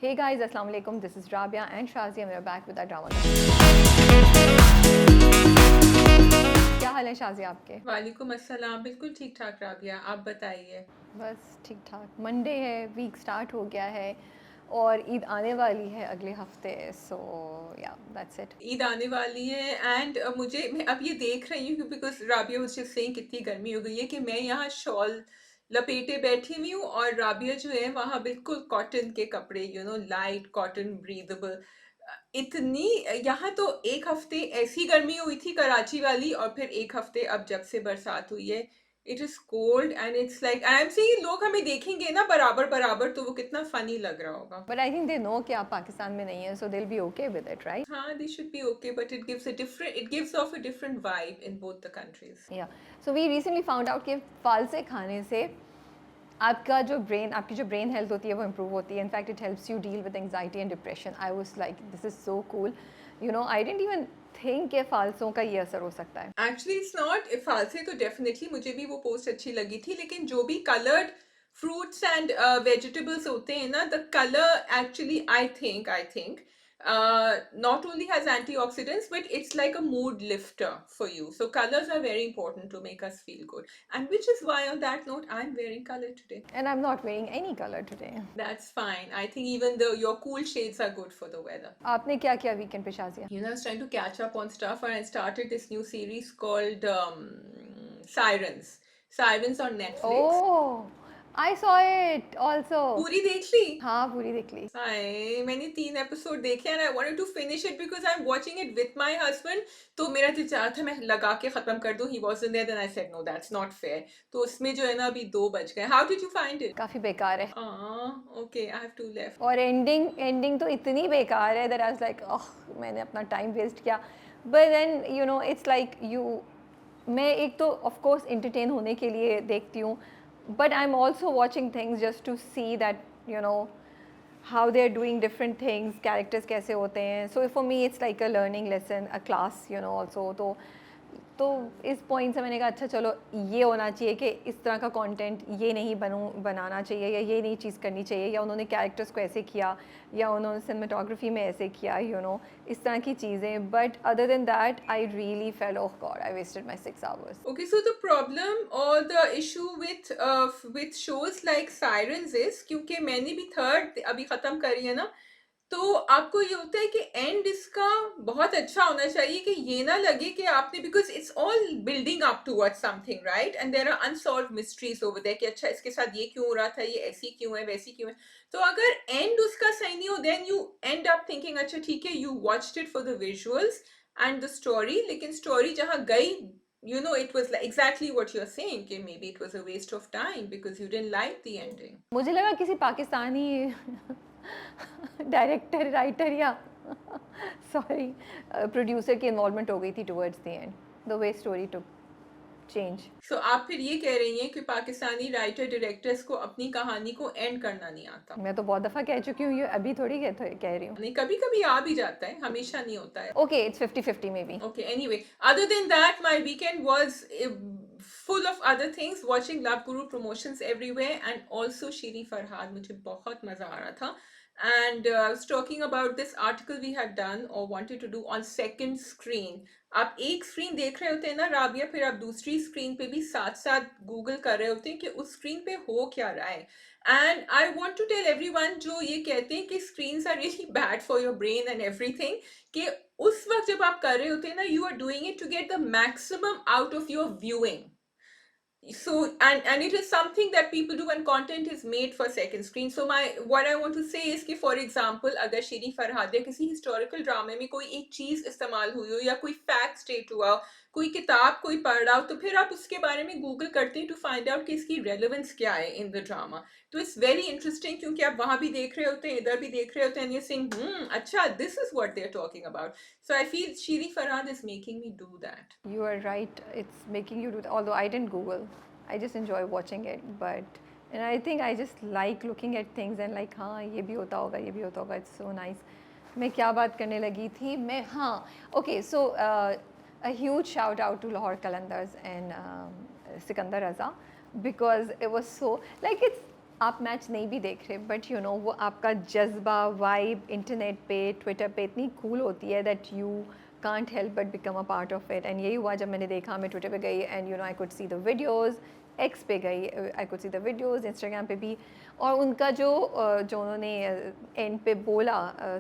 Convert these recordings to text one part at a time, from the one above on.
Hey guys, Assalamu alaikum. This is Rabia and Shazia and we're back with our drama. क्या हाल है शाजिया आपके? वालेकुम अस्सलाम। बिल्कुल ठीक ठाक राबिया, आप बताइए। बस ठीक ठाक। मंडे है, वीक स्टार्ट हो गया है और ईद आने वाली है अगले हफ्ते, सो या दैट्स इट। ईद आने वाली है एंड मैं अब ये देख रही हूँ बिकॉज राबिया मुझे सेइंग कितनी गर्मी हो गई है कि मैं यहाँ शॉल लपेटे बैठी हुई हूँ और राबिया जो है वहाँ बिल्कुल कॉटन के कपड़े, लाइट कॉटन ब्रीदेबल। इतनी यहाँ तो एक हफ्ते ऐसी गर्मी हुई थी कराची वाली, और फिर एक हफ्ते अब जब से बरसात हुई है it is cold and it's like I am see लोग हमें देखेंगे ना बराबर बराबर तो वो कितना फनी लग रहा होगा। But I think they know कि आप पाकिस्तान में नहीं है, so they will be okay with it, right? हाँ, they should be okay, but it gives off a different vibe in both the countries. या so we recently found out कि फालसे खाने से आपकी जो ब्रेन हेल्थ होती है वो इम्प्रूव होती है। In fact it helps you deal with anxiety and depression. I was like this is so cool, I didn't even think कि फालसों का ये असर हो सकता है। Actually, it's not फालसे तो डेफिनेटली मुझे भी वो पोस्ट अच्छी लगी थी, लेकिन जो भी कलर्ड फ्रूट्स एंड वेजिटेबल्स होते हैं ना, the colour actually I think not only has antioxidants but it's like a mood lifter for you. So colors are very important to make us feel good, and which is why on that note I'm wearing color today. And I am not wearing any colour today. That's fine. I think even though your cool shades are good for the weather. आपने क्या किया weekend पे Shazia? I was trying to catch up on stuff, and I started this new series called Sirens. Sirens on Netflix. Oh, I saw it also. पूरी देख ली? हाँ, पूरी देख ली। हाय, मैंने 3 एपिसोड देखे and I wanted to finish it because I'm watching it with my husband. तो मेरा दिल चाह रहा था मैं लगा के खत्म कर दूं. He wasn't there, then I said no, that's not fair. तो उसमें जो है ना अभी 2 बज गए. How did you find it? काफ़ी बेकार है Okay, I have 2 left. और एंडिंग तो इतनी बेकार है that I was like oh, मैंने अपना टाइम वेस्ट किया। बट देन इट्स लाइक मैं एक तो ऑफ कोर्स एंटरटेन होने के लिए देखती हूँ, but I am also watching things just to see that how they are doing different things, characters कैसे होते हैं। So for me it's like a learning lesson, a class also. तो इस पॉइंट से मैंने कहा अच्छा चलो ये होना चाहिए कि इस तरह का कंटेंट ये नहीं बनाना चाहिए, या ये नहीं चीज़ करनी चाहिए, या उन्होंने कैरेक्टर्स को ऐसे किया, या उन्होंने सिनेमेटोग्राफी में ऐसे किया, इस तरह की चीज़ें। But other than that I really fell oh god, I wasted my 6 hours. Okay, so the problem or the issue with shows like Sirens is क्योंकि मैंने भी थर्ड अभी खत्म करी है ना, तो आपको ये होता है कि एंड इसका बहुत अच्छा होना चाहिए कि ये ना लगे कि आपने, because it's all building up towards something right, and there are unsolved mysteries over there कि अच्छा इसके साथ ये क्यों हो रहा था, ये ऐसी क्यों है, वैसी क्यों है। तो अगर एंड उसका सही नहीं हो then you end up thinking अच्छा ठीक है, you watched it for the visuals and the story, लेकिन स्टोरी जहाँ गई it was like exactly what you're saying कि maybe it was a waste of time because you didn't like the ending. मुझे लगा किसी पाकिस्तानी डायरेक्टर, राइटर या sorry producer की involvement हो गई थी towards the end, the way story to change. So आप फिर ये कह रही हैं कि पाकिस्तानी राइटर डायरेक्टर्स को अपनी कहानी को एंड करना नहीं आता? मैं तो बहुत दफ़ा कह चुकी हूँ, ये अभी थोड़ी कह रही हूँ। नहीं, कभी कभी आ भी जाता है, हमेशा नहीं होता है। Okay, it's 50-50 may be. Okay, anyway, other than that, my weekend was full of other things, watching Love Guru promotions everywhere, and also Shiri Farhad. मुझे बहुत मजा आ रहा था. And I was talking about this article we had done or wanted to do on second screen. आप एक screen देख रहे होते हैं ना राबिया, फिर आप दूसरी स्क्रीन पे भी साथ साथ गूगल कर रहे होते हैं कि उस स्क्रीन पे हो क्या रहा है। And I want to tell everyone जो ये कहते हैं कि screens are really bad for your brain and everything, कि उस वक्त जब आप कर रहे होते हैं ना, you are doing it to get the maximum out of your viewing. So and it is something that people do when content is made for second screen. So what I want to say is कि for example अगर शीरी फरहाद या किसी historical drama में कोई एक चीज इस्तेमाल हुई हो, या कोई fact state हुआ हो, कोई किताब कोई पढ़ रहा हो, तो फिर आप उसके बारे में गूगल करते हैं to find out कि इसकी relevance क्या है in the drama. तो it's very interesting क्योंकि आप वहाँ भी देख रहे होते हैं, इधर भी देख रहे होते हैं, and you're saying अच्छा this is what they're talking about. So I feel Shiri Farhad is making me do that. You are right, it's making you do that. Although I didn't Google, I just enjoy watching it. But and I think I just like looking at things and like हाँ ये भी होता होगा, ये भी होता होगा. It's so nice. मैं क्या बात करने लगी थी मैं, हाँ okay, so a huge shout out to Lahore Qalandars and Sikandar Raza, because it was so like आप मैच नहीं भी देख रहे बट यू नो वो आपका जज्बा वाइब इंटरनेट पे ट्विटर पे इतनी कूल होती है that you can't help but become a part of it and यही हुआ जब मैंने देखा मैं ट्विटर पे गई and you know I could see the videos x पे गई I could see the videos Instagram पे भी और उनका जो उन्होंने एंड पे बोला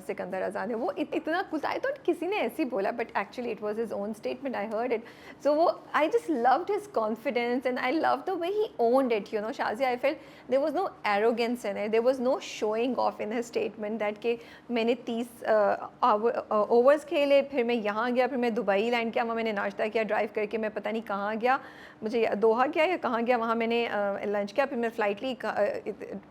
सिकंदर अज़ा ने वो इतना कुछ आई थॉट किसी ने ऐसे ही बोला but actually it was his own statement I heard it so वो I just loved his confidence and I love the way he owned it you know Shazia I felt there was no arrogance in it there was no showing off in his statement that कि मैंने 30 overs खेले फिर मैं यहाँ गया फिर मैं Dubai land किया वहाँ मैंने नाश्ता किया ड्राइव करके मैं पता नहीं कहाँ गया मुझे दोहा गया या कहाँ गया वहाँ मैंने लंच किया फिर मैं फ्लाइट ली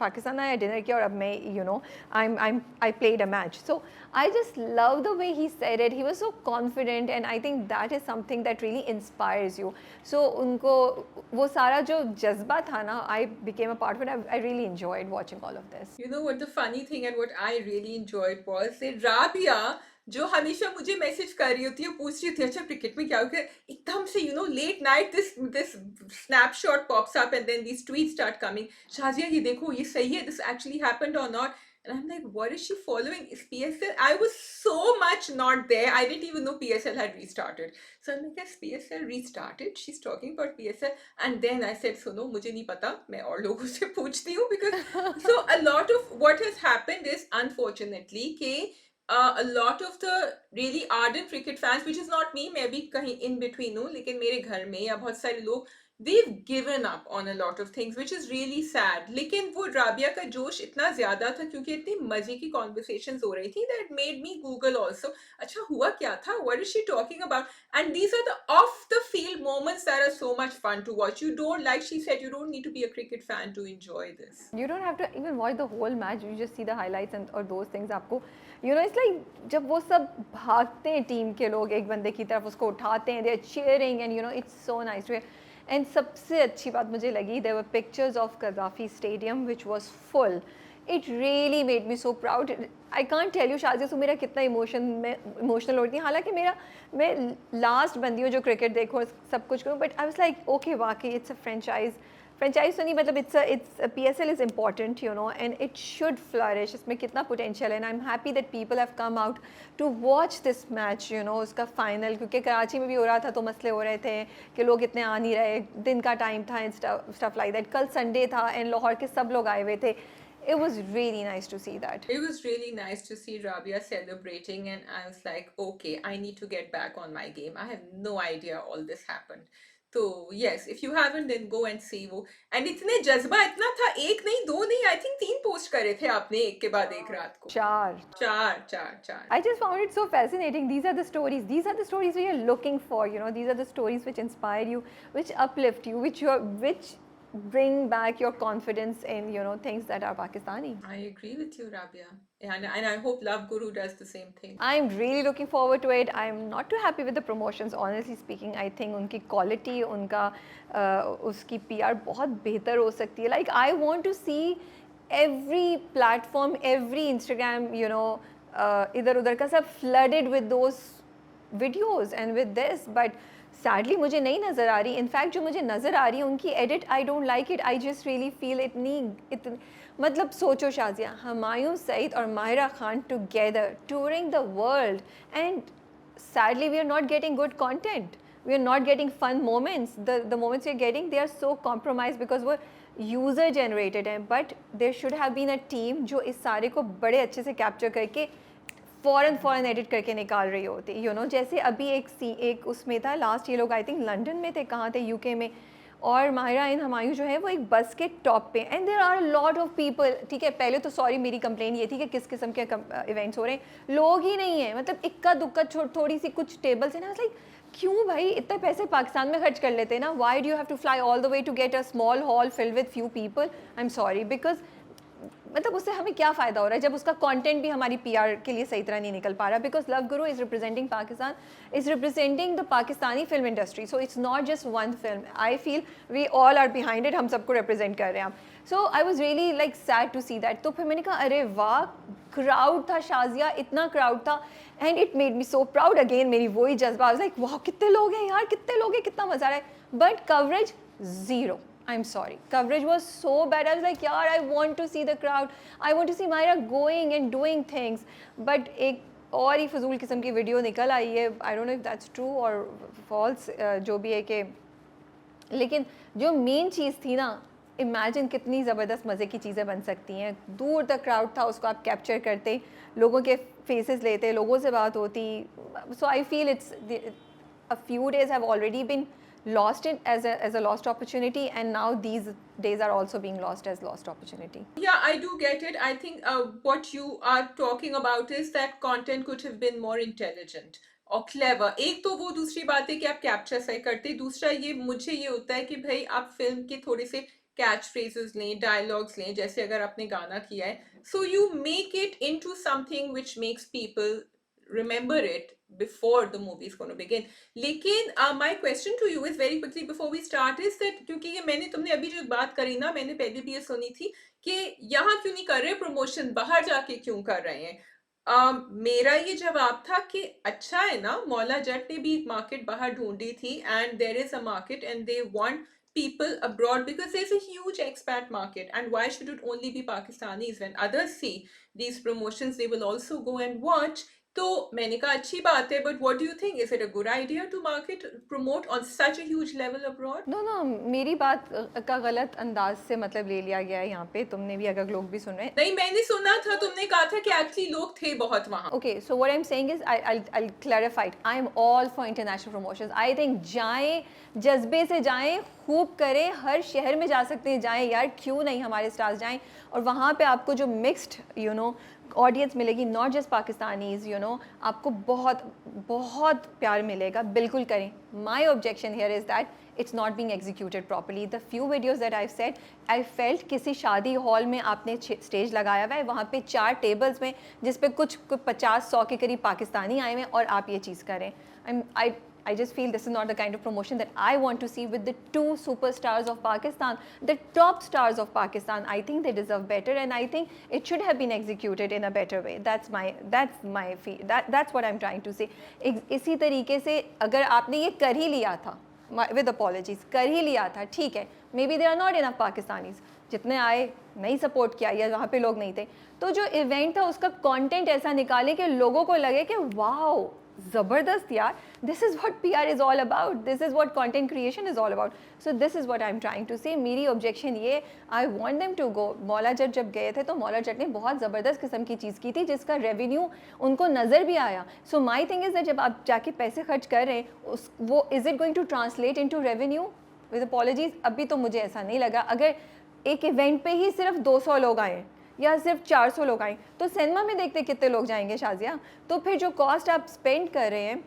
पाकिस्तान आया डिनर किया और अब मैं you know I played a match so I just love the way he said it he was so confident and I think that is something that really inspires you so उनको वो सारा जो जज्बा था ना I became a part of it I really enjoyed watching all of this You know what the funny thing and what I really enjoyed was that Rabia जो हमेशा मुझे मैसेज कर रही होती है पूछ रही होती है अच्छा क्रिकेट में क्या हो गया एकदम से you know late night this snapshot pops up and then these tweets start coming Shazia ये देखो ये सही है दिस एक्चुअली हैपेंड और not and I'm like what is she following is PSL I was so much not there I didn't even know PSL had restarted so I'm like yes PSL restarted she's talking about PSL and then I said सुनो मुझे नहीं पता मैं और लोगों से पूछती हूँ because so a lot of what has happened is unfortunately कि a lot of the really ardent cricket fans which is not me मैं भी कहीं in between हूँ लेकिन मेरे घर में या बहुत सारे लोग they've given up on a lot of things which is really sad लेकिन वो राबिया का जोश इतना ज़्यादा था क्योंकि इतनी मज़े की conversations हो रही थी that made me Google also अच्छा हुआ क्या था what is she talking about and these are the off the field moments that are so much fun to watch you don't like she said you don't need to be a cricket fan to enjoy this you don't have to even watch the whole match you just see the highlights and or those things आपको you know it's like जब वो सब भागते हैं team के लोग एक बंदे की तरफ उसको उठाते हैं they are cheering and you know it's so nice to hear and सबसे अच्छी बात मुझे लगी there were pictures of Gaddafi Stadium which was full it really made me so proud I can't tell you Shazia सो मेरा कितना emotional होती है हालांकि मैं लास्ट बंदी हूँ जो क्रिकेट देखो सब कुछ करूँ but I was like okay वाकई इट्स अ फ्रेंचाइज तो नहीं मतलब it's PSL is important you know and it should flourish इसमें कितना पोटेंशियल है and I am happy that people have come out to watch this match you know उसका final क्योंकि कराची में भी हो रहा था तो मसले हो रहे थे कि लोग इतने आ नहीं रहे दिन का टाइम था एंड स्टफ लाइक दैट कल संडे था एंड लाहौर के सब लोग आए हुए थे it was really nice to see that. It was really nice to see Rabia celebrating, and I was like, okay, I need to get back on my game. I have no idea all this happened. So yes, if you haven't, then go and see वो. And इतने जज्बा इतना था एक नहीं दो नहीं I think 3 post करे थे आपने एक के बाद एक रात को. चार. I just found it so fascinating. These are the stories. These are the stories we are looking for. You know, these are the stories which inspire you, which uplift you, which bring back your confidence in you know things that are Pakistani. I agree with you, Rabia, and I hope Love Guru does the same thing. I'm really looking forward to it. I'm not too happy with the promotions, honestly speaking. I think उनकी quality, उनका उसकी PR बहुत बेहतर हो सकती है. Like I want to see every platform, every Instagram, you know, इधर उधर का सब flooded with those videos and with this, but sadly मुझे नहीं नज़र आ रही इनफैक्ट जो मुझे नज़र आ रही है उनकी edit I don't like it I just really feel इतनी मतलब सोचो शाजिया हुमायूं सईद और Mahira Khan together touring the world and sadly we are not getting good content we are not getting fun moments the moments we are getting they are so compromise because वो user generated हैं but there should have been a team जो इस सारे को बड़े अच्छे से capture करके फ़ौरन एडिट करके निकाल रही होती यू नो जैसे अभी एक उसमें था लास्ट ये लोग आई थिंक लंदन में थे कहाँ थे यूके में और माहिरा इन हुमायूं जो है वो एक बस के टॉप पे and there are lot of people ठीक है पहले तो सॉरी मेरी कंप्लेन ये थी कि किस किस्म के इवेंट्स हो रहे हैं लोग ही नहीं है मतलब इक्का दुक्का थोड़ी सी कुछ टेबल्स है ना लाइक क्यों भाई इतने पैसे पाकिस्तान में खर्च कर लेते हैं ना why do you have to fly all the way to get a small hall filled with few people I am sorry because मतलब उससे हमें क्या फ़ायदा हो रहा है जब उसका कंटेंट भी हमारी PR के लिए सही तरह नहीं निकल पा रहा because Love Guru is representing Pakistan is representing the Pakistani film industry so it's not just one film I feel we all are behind it हम सबको रिप्रेजेंट कर रहे हैं हम so I was really like sad to see that तो फिर मैंने कहा अरे वाह क्राउड था शाजिया इतना क्राउड था and it made me so proud again मेरी वही जज्बा लाइक वाह कितने लोग हैं यार कितने लोग हैं कितना मज़ा आ रहा है but coverage zero I'm sorry. Coverage was so bad. I was like, yaar, I want to see the crowd. I want to see Myra going and doing things. But एक और ही फजूल किस्म की वीडियो निकल आई है. I don't know if that's true or false, जो भी है कि लेकिन जो मेन चीज़ थी ना, इमेजिन कितनी ज़बरदस्त मज़े की चीज़ें बन सकती हैं. दूर तक क्राउड था, उसको आप कैप्चर करते, लोगों के फेसेस लेते, लोगों से बात होती. So I feel it's a few days have already been lost it as a lost opportunity, and now these days are also being lost as lost opportunity. Yeah, I do get it. I think what you are talking about is that content could have been more intelligent और clever. एक तो वो दूसरी बात है कि आप capture सही करते, दूसरा ये मुझे ये होता है कि भाई आप फिल्म के थोड़े से कैच फ्रेजेस लें, डायलॉग्स लें, जैसे अगर आपने गाना किया है, so you make it into something which makes people remember it before the movie is going to begin. लेकिन my question to you is very quickly before we start is that क्योंकि ये मैंने तुमने अभी जो बात करी ना, मैंने पहले भी ये सुनी थी कि यहाँ क्यों नहीं कर रहे प्रमोशन, बाहर जाके क्यों कर रहे हैं. मेरा ये जवाब था कि अच्छा है ना, मौला जट ने भी मार्केट बाहर ढूंढी थी and there is a market and they want people abroad because there's a huge expat market, and why should it only be Pakistanis? When others see these promotions they will also go and watch. तो मैंने कहा अच्छी बात है, but what do you think? Is it a good idea to promote on such a huge level abroad? No, मेरी बात का गलत अंदाज से मतलब ले लिया गया है यहाँ पे. तुमने भी, अगर लोग भी सुन रहे हैं. नहीं, मैंने सुना था, तुमने कहा था कि एक्चुअली लोग थे बहुत वहाँ. Okay, so what I'm saying is I'll clarify it. I'm all for international promotions. I think जाएं, जज्बे से जाएं, खूब करें, हर शहर में जा सकते हैं, जाएं यार, क्यों नहीं, हमारे स्टार्स जाएं और वहाँ पे आपको जो मिक्स्ड ऑडियंस मिलेगी, नॉट जस्ट पाकिस्तानीज, आपको बहुत बहुत प्यार मिलेगा, बिल्कुल करें. My objection here is that it's not being executed properly. The few videos that I've said, I felt किसी शादी हॉल में आपने स्टेज लगाया हुआ है, वहाँ पे 4 टेबल्स में जिस पे कुछ 50-100 के करीब पाकिस्तानी आए हुए हैं और आप ये चीज़ करें. I just feel this is not the kind of promotion that I want to see with the 2 superstars of Pakistan, the top stars of Pakistan. I think they deserve better, and I think it should have been executed in a better way. That's what I'm trying to say. इसी तरीके से अगर आपने ये कर ही लिया था, with apologies, कर ही लिया था, ठीक है, maybe there are not enough Pakistanis, जितने आए नहीं सपोर्ट किया या वहाँ पे लोग नहीं थे, तो जो इवेंट था उसका कंटेंट ऐसा निकाले कि लोगों को लगे कि वाओ ज़बरदस्त यार, this is what PR is all about, this is what content creation is all about. So this is what I'm trying to say. मेरी objection ये, I want them to go. Maula Jatt जब गए थे तो मौला जट ने बहुत ज़बरदस्त किस्म की चीज़ की थी जिसका रेवेन्यू उनको नज़र भी आया. So my thing is that जब आप जाके पैसे खर्च कर रहे हैं वो is it going to translate into revenue? With apologies, अभी तो मुझे ऐसा नहीं लगा. अगर एक इवेंट पे ही सिर्फ 200 लोग आए या सिर्फ 400 लोग आए तो सिनेमा में देखते कितने लोग जाएंगे शाजिया. तो फिर जो कॉस्ट आप स्पेंड कर रहे हैं,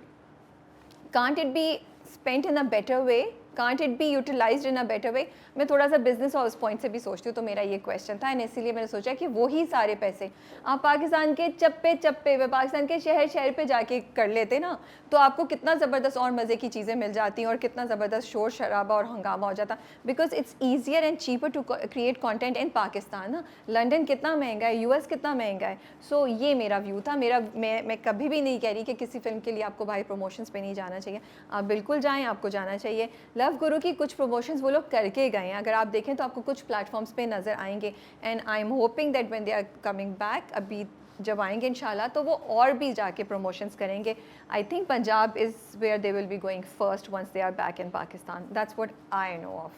can't it be spent in a better way, can't it be utilised in a better way. मैं थोड़ा सा बिजनेस और उस पॉइंट से भी सोचती हूँ, तो मेरा ये क्वेश्चन था, एंड इसीलिए मैंने सोचा कि वही सारे पैसे आप पाकिस्तान के चप्पे चप्पे पे, पाकिस्तान के शहर शहर पे जाके कर लेते ना, तो आपको कितना ज़बरदस्त और मज़े की चीज़ें मिल जाती और कितना ज़बरदस्त शोर शराबा और हंगामा हो जाता. Because it's easier and cheaper to create content in Pakistan ना. लंदन कितना महंगा है, US कितना महंगा है. सो ये मेरा व्यू था. मैं कभी भी नहीं कह रही कि किसी फिल्म के लिए आपको भाई प्रमोशंस पे नहीं जाना चाहिए, आप बिल्कुल जाएँ, आपको जाना चाहिए. लव गुरु की कुछ प्रमोशंस वो लोग करके गए हैं, अगर आप देखें तो आपको कुछ प्लेटफॉर्म्स पे नज़र आएंगे. And I am hoping that when they are coming back, अभी जब आएंगे इंशाल्लाह, तो वो और भी जाके प्रमोशंस करेंगे. I think Punjab is where they will be going first once they are back in Pakistan. That's what I know of.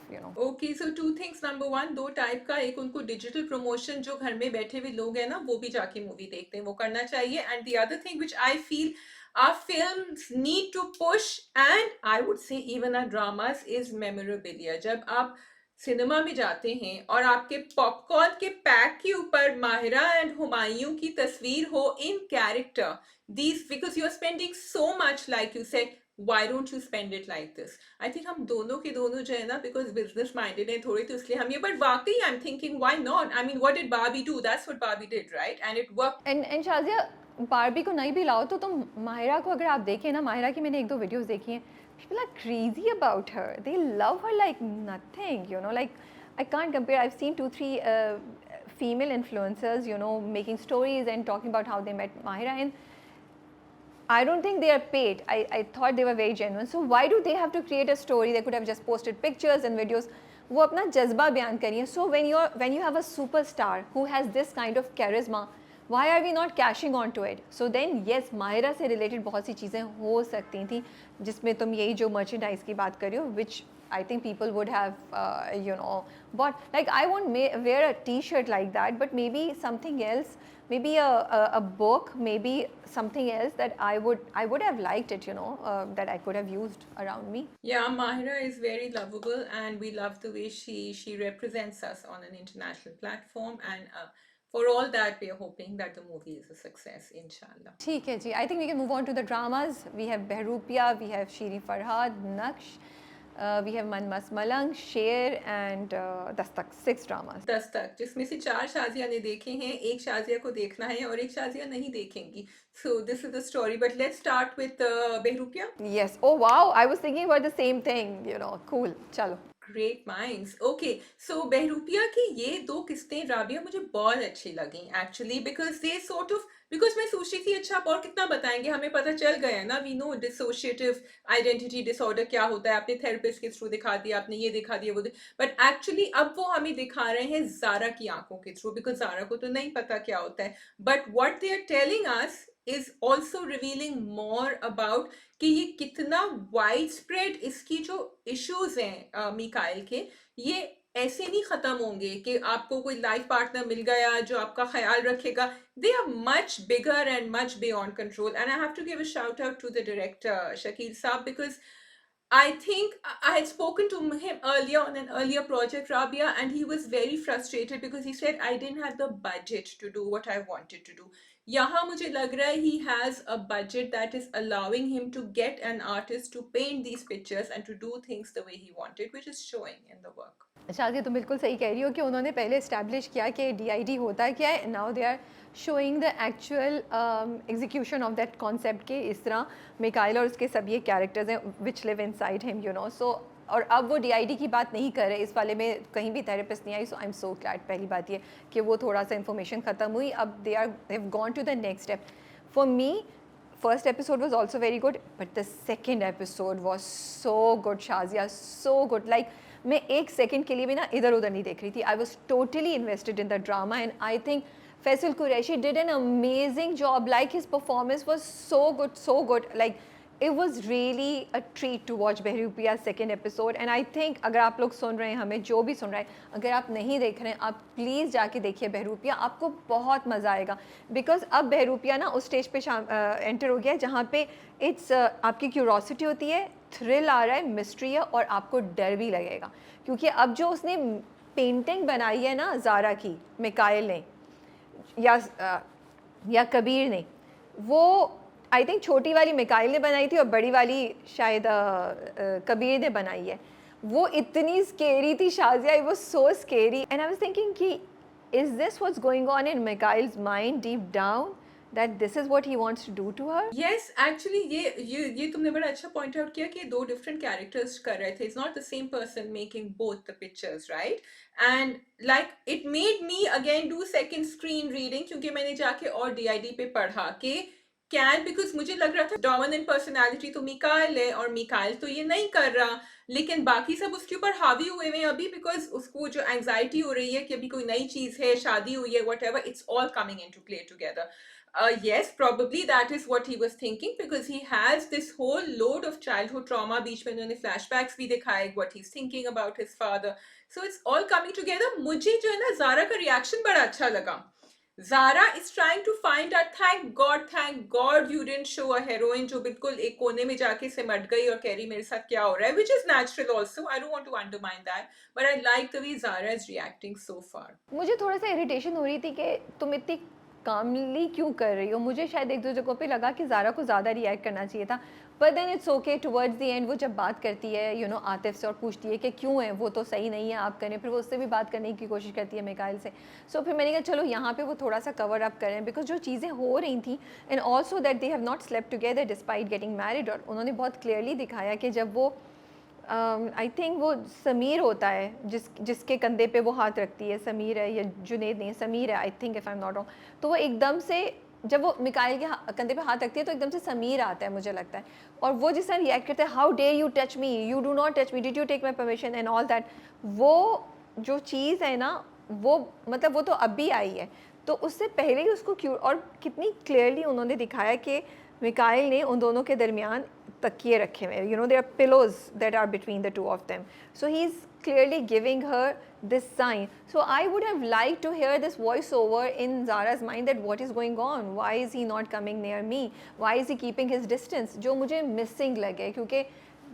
Okay, so 2 things. Number 1, 2 type का, एक उनको डिजिटल प्रमोशन, जो घर में बैठे हुए लोग हैं ना वो भी जाके मूवी देखते हैं, वो करना चाहिए. And the other thing which I feel our films need to push, and I would say even our dramas, is memorabilia. जब आप सिनेमा में जाते हैं और आपके पॉपकॉर्न के पैक के ऊपर माहिरा एंड हुमायूं की तस्वीर हो इन character, these, because you are spending so much, like you said, why don't you spend it like this? I think हम दोनों के दोनों जो है ना, because business minded हैं थोड़े, तो इसलिए हम ये, but वाकई I'm thinking why not? I mean, what did Barbie do? That's what Barbie did, right? And it worked. And Shazia, Barbie को नहीं भी लाओ तो तुम माहिरा को अगर आप देखें ना, माहिरा की मैंने 1-2 वीडियोस देखी हैं, people are crazy about her, they love her like nothing, like I can't compare. I've seen 2-3 female influencers, making stories and talking about how they met Mahira, and I don't think they are paid. I thought they were very genuine. So why do they have to create a story? They could have just posted pictures and videos. वो अपना जज्बा बयान कर रही हैं. सो when you have a superstar who has this kind of charisma, why are we not cashing on to it? So then yes, Mahira से related बहुत सी चीज़ें हो सकती थी जिसमें तुम यही जो merchandise की बात कर रही हो, which I think people would have bought. Like I won't wear a t-shirt like that, but maybe something else, maybe a book, maybe something else that I would have liked it, that I could have used around me. Yeah, Mahira is very lovable, and we love the way she represents us on an international platform. And for all that, we are hoping that the movie is a success, inshallah. ठीक है जी. I think we can move on to the dramas. We have Behroopia, we have Shiri Farhad, Naksh, we have Man Mas Malang, Sher, and Dastak. 6 dramas. Dastak, जिसमें से 4 शाजिया ने देखे हैं, एक शाजिया को देखना है और एक शाजिया नहीं देखेंगी. So this is the story, but let's start with Behroopia. Yes. Oh wow, I was thinking about the same thing. Cool. चलो. Great minds. Okay, so Behroopia की ये 2 किस्तें राबिया मुझे बहुत अच्छी लगी actually, because they sort of, because मैं सोच रही थी अच्छा आप और कितना बताएंगे, हमें पता चल गया है ना, we know dissociative identity disorder क्या होता है, आपने थेरेपिस्ट के थ्रू दिखा दिया, आपने ये दिखा दिया वो, बट एक्चुअली अब वो हमें दिखा रहे हैं जारा की आंखों के थ्रू, बिकॉज जारा को तो नहीं पता क्या होता है, but what they are telling us is also revealing more about कि ये कितना वाइड स्प्रेड इसकी जो इश्यूज हैं मिकाइल के, ये ऐसे नहीं खत्म होंगे कि आपको कोई लाइफ पार्टनर मिल गया जो आपका ख्याल रखेगा. They are much bigger and much beyond control, and I have to give a shout out to the director Shakeel साहब, बिकॉज I think I had spoken to him earlier on an earlier project, Rabia, and he was very frustrated because he said, I didn't have the budget to do what I wanted to do. यहाँ मुझे लग रहा है he has a budget that is allowing him to get an artist to paint these pictures and to do things the way he wanted, which is showing in the work. शादी तुम बिल्कुल सही कह रही हो कि उन्होंने पहले इस्टेब्लिश किया कि DID होता है क्या है. Now they are showing the actual execution of that concept के इस तरह मिकाइल और उसके सब ये कैरेक्टर्स हैं विच लिव इनसाइड हिम, सो और अब वो DID की बात नहीं कर रहे इस वाले में, कहीं भी थेरेपिस्ट नहीं आई. सो आई एम सो ग्लैड. पहली बात ये कि वो थोड़ा सा इन्फॉर्मेशन ख़त्म हुई, अब they have gone to the next step. For me first episode was also very good, but the second episode was so good, Shazia, so good. Like मैं एक सेकंड के लिए भी ना इधर उधर नहीं देख रही थी. I was totally invested in the drama, and I think Faisal Qureshi did an amazing job. Like his performance was so good, so good. Like it was really a treat to watch Behroupia's second episode, and I think अगर आप लोग सुन रहे हैं, हमें जो भी सुन रहे हैं, अगर आप नहीं देख रहे हैं, आप प्लीज़ जाके देखिए Behroupia, आपको बहुत मज़ा आएगा. बिकॉज अब Behroupia ना उस स्टेज पे एंटर हो गया है जहाँ पे इट्स आपकी क्यूरोसिटी होती है, थ्रिल आ रहा है, मिस्ट्री है, और आपको डर भी लगेगा. क्योंकि अब जो उसने पेंटिंग बनाई है ना जारा की, मिकाइल ने या कबीर ने, वो आई थिंक छोटी वाली मिकाइल ने बनाई थी और बड़ी वाली शायद कबीर ने बनाई है. वो इतनी स्केरी थी Shazia, it was so scary, and I was thinking कि is this what's going on in Mikhail's mind deep down, that this is what he wants to do to her? Yes, actually ये तुमने बड़ा अच्छा point out किया कि 2 different characters कर रहे थे. It's not the same person making both the pictures, right? And like it made me again do second screen reading, क्योंकि मैंने जाके और DID पे पढ़ा कि बिकॉज मुझे लग रहा था डोमिनेंट पर्सनालिटी तो मिकाइल है और मिकाइल तो ये नहीं कर रहा, लेकिन बाकी सब उसके ऊपर हावी हुए हैं अभी, बिकॉज उसको जो एंजाइटी हो रही है कि अभी कोई नई चीज है, शादी हुई है, whatever, it's all coming in to play together. Yes, probably that is what he was thinking, because he has this whole load of childhood trauma. बीच में उन्होंने flashbacks भी दिखाए, what he's thinking about his father. So it's all coming together. मुझे जो है ना ज़ारा का reaction बड़ा अच्छा लगा. Zara is trying to find out, thank God you didn't show a heroine जो बिल्कुल एक कोने में जाके सिमट गई और कह रही मेरे साथ क्या हो रहा है, which is natural also. I don't want to undermine that, but I like the way Zara is reacting so far. मुझे थोड़ा सा इरिटेशन हो रही थी कि तुम इतनी कामली क्यों कर रही हो. मुझे शायद एक दो जगहों पे लगा कि ज़ारा को ज़्यादा रिएक्ट करना चाहिए था, but then it's okay. Towards the end वो जब बात करती है आतिफ से और पूछती है कि क्यों है वो तो सही नहीं है, आप करें, फिर वो उससे भी बात करने की कोशिश करती है मिकाइल से. सो फिर मैंने कहा चलो यहाँ पे वो थोड़ा सा कवर अप करें, बिकॉज जो चीज़ें हो रही थी, and also that they have not slept together despite getting married. और उन्होंने बहुत क्लियरली दिखाया कि जब वो आई थिंक वो समीर होता है जिसके कंधे पे वो हाथ रखती है, समीर है या जुनेद नहीं, समीर है I think, if I am not wrong, तो वो एकदम से जब वो मिकाइल के कंधे पे हाथ रखती है तो एकदम से समीर आता है मुझे लगता है, और वो जिस तरह रिएक्ट करता है, how dare you touch me, you do not touch me, did you take my permission and all that, वो जो चीज़ है ना, वो मतलब वो तो अभी आई है, तो उससे पहले ही उसको क्यों, और कितनी क्लियरली उन्होंने दिखाया कि मिकाइल ने उन दोनों के दरमियान तकिए रखे हुए, you know there are pillows that are between the two of them, so he is clearly giving her this sign. So I would have liked to hear this voiceover in Zara's mind that what is going on, why is he not coming near me, why is he keeping his distance, जो मुझे missing लगे, क्योंकि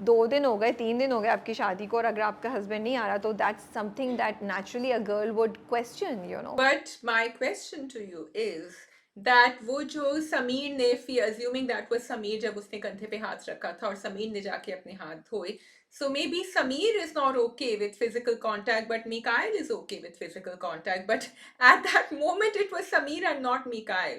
2 दिन हो गए 3 दिन हो गए आपकी शादी को, और अगर आपका हस्बैंड नहीं आ रहा तो that's something that naturally a girl would question, you know. But my question to you is that वो जो समीर ने assuming that was समीर जब उसने कंधे पे हाथ रखा था और समीर ने जाके अपने हाथ धोए, so maybe Sameer is not okay with physical contact, but Mikhail is okay with physical contact. But at that moment, it was Sameer and not Mikhail.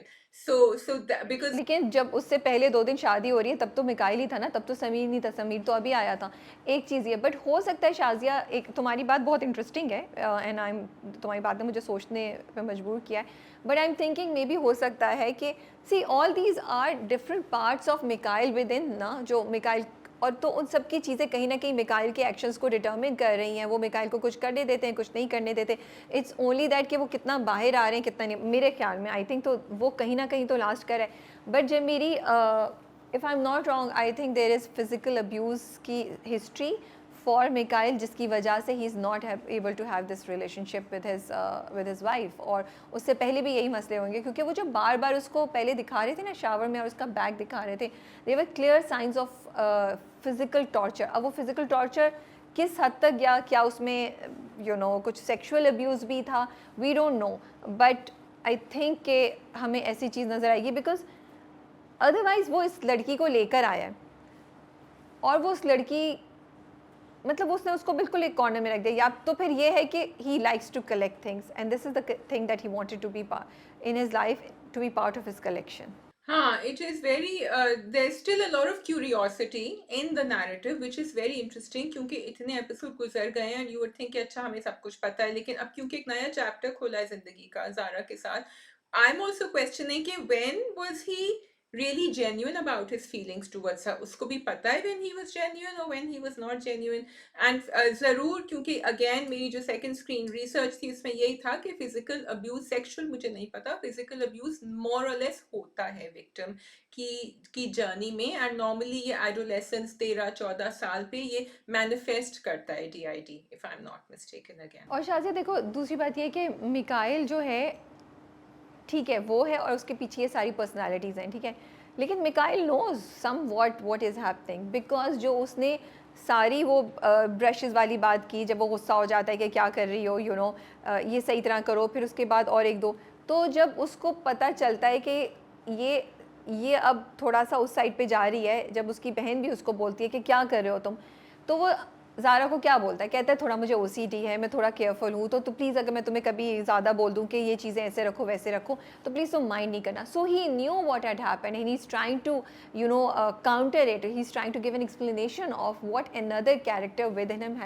Because लेकिन जब उससे पहले 2 दिन शादी हो रही है तब तो मिकाइल ही था ना, तब तो समीर नहीं था, समीर तो अभी आया था। एक चीज़ ये, बट हो सकता है शाज़िया, एक तुम्हारी बात बहुत इंटरेस्टिंग है, एंड आई एम, तुम्हारी बात ने मुझे सोचने पे मजबूर किया है, but I am thinking maybe हो सकता है कि see all these are different parts of Mikail within ना, जो मिकाइल, और तो उन सब की चीज़ें कहीं ना कहीं मिकाइल के एक्शंस को डिटर्मिन कर रही हैं, वो मिकाइल को कुछ करने देते हैं, कुछ नहीं करने देते, इट्स ओनली दैट कि वो कितना बाहर आ रहे हैं कितना नहीं, मेरे ख्याल में आई थिंक तो वो कहीं ना कहीं तो लास्ट कर है। बट जब मेरी if I am not wrong, I think there is physical abuse की हिस्ट्री फॉर मिकाइल, जिसकी वजह से he is not able to have this relationship with his wife, और उससे पहले भी यही मसले होंगे, क्योंकि वो जब बार बार उसको पहले दिखा रहे थे ना शावर में और उसका बैग दिखा रहे थे, there were clear signs of physical torture. अब वो फिज़िकल टॉर्चर किस हद तक गया, क्या उसमें यू नो कुछ सेक्शुअल अब्यूज़ भी था, we don't know, but I think कि हमें ऐसी चीज़ नज़र आएगी, बिकॉज अदरवाइज़ वो इस लड़की को लेकर आया है, और वो उस लड़की, मतलब उसने उसको बिल्कुल एक कॉर्नर में रख दिया, या तो फिर ये है कि he likes to collect things and this is the thing that he wanted to be in his life, to be part of his collection. हाँ, it is very there's still a lot of curiosity in the narrative which is very interesting, क्योंकि इतने episode गुजर गए हैं and you would think कि अच्छा हमें सब कुछ पता है, लेकिन अब क्योंकि एक नया चैप्टर खोला है जिंदगी का ज़ारा के साथ, I'm also questioning कि when was he really genuine about his feelings towards her, उसको भी पता है when he was genuine or when he was not genuine, and ज़रूर क्योंकि again मेरी जो second screen research थी उसमें यही था कि physical abuse, sexual मुझे नहीं पता, physical abuse more or less होता है victim की जर्नी में, एंड नॉर्मली ये एडोलेसेंस 13-14 साल पे ये मैनिफेस्ट करता है DID, if I'm not mistaken again. और शाज़िया देखो, दूसरी बात ये है कि मिकाइल जो है, ठीक है वो है, और उसके पीछे ये सारी पर्सनालिटीज़ हैं, ठीक है, लेकिन Mikail knows some what is happening, because जो उसने सारी वो ब्रशेस वाली बात की, जब वो गुस्सा हो जाता है कि क्या कर रही हो, यू नो ये सही तरह करो, फिर उसके बाद और एक दो, तो जब उसको पता चलता है कि ये अब थोड़ा सा उस साइड पे जा रही है, जब उसकी बहन भी उसको बोलती है कि क्या कर रहे हो तुम, तो वो ज़ारा को क्या बोलता है, कहता है थोड़ा मुझे OCD है, मैं थोड़ा केयरफुल हूँ, तो प्लीज़ अगर मैं तुम्हें कभी ज़्यादा बोल दूँ कि ये चीज़ें ऐसे रखो वैसे रखो, तो प्लीज़ तुम माइंड नहीं करना। So he knew what had happened and he is trying to you know counter it, he is trying to give an explanation of what another character within him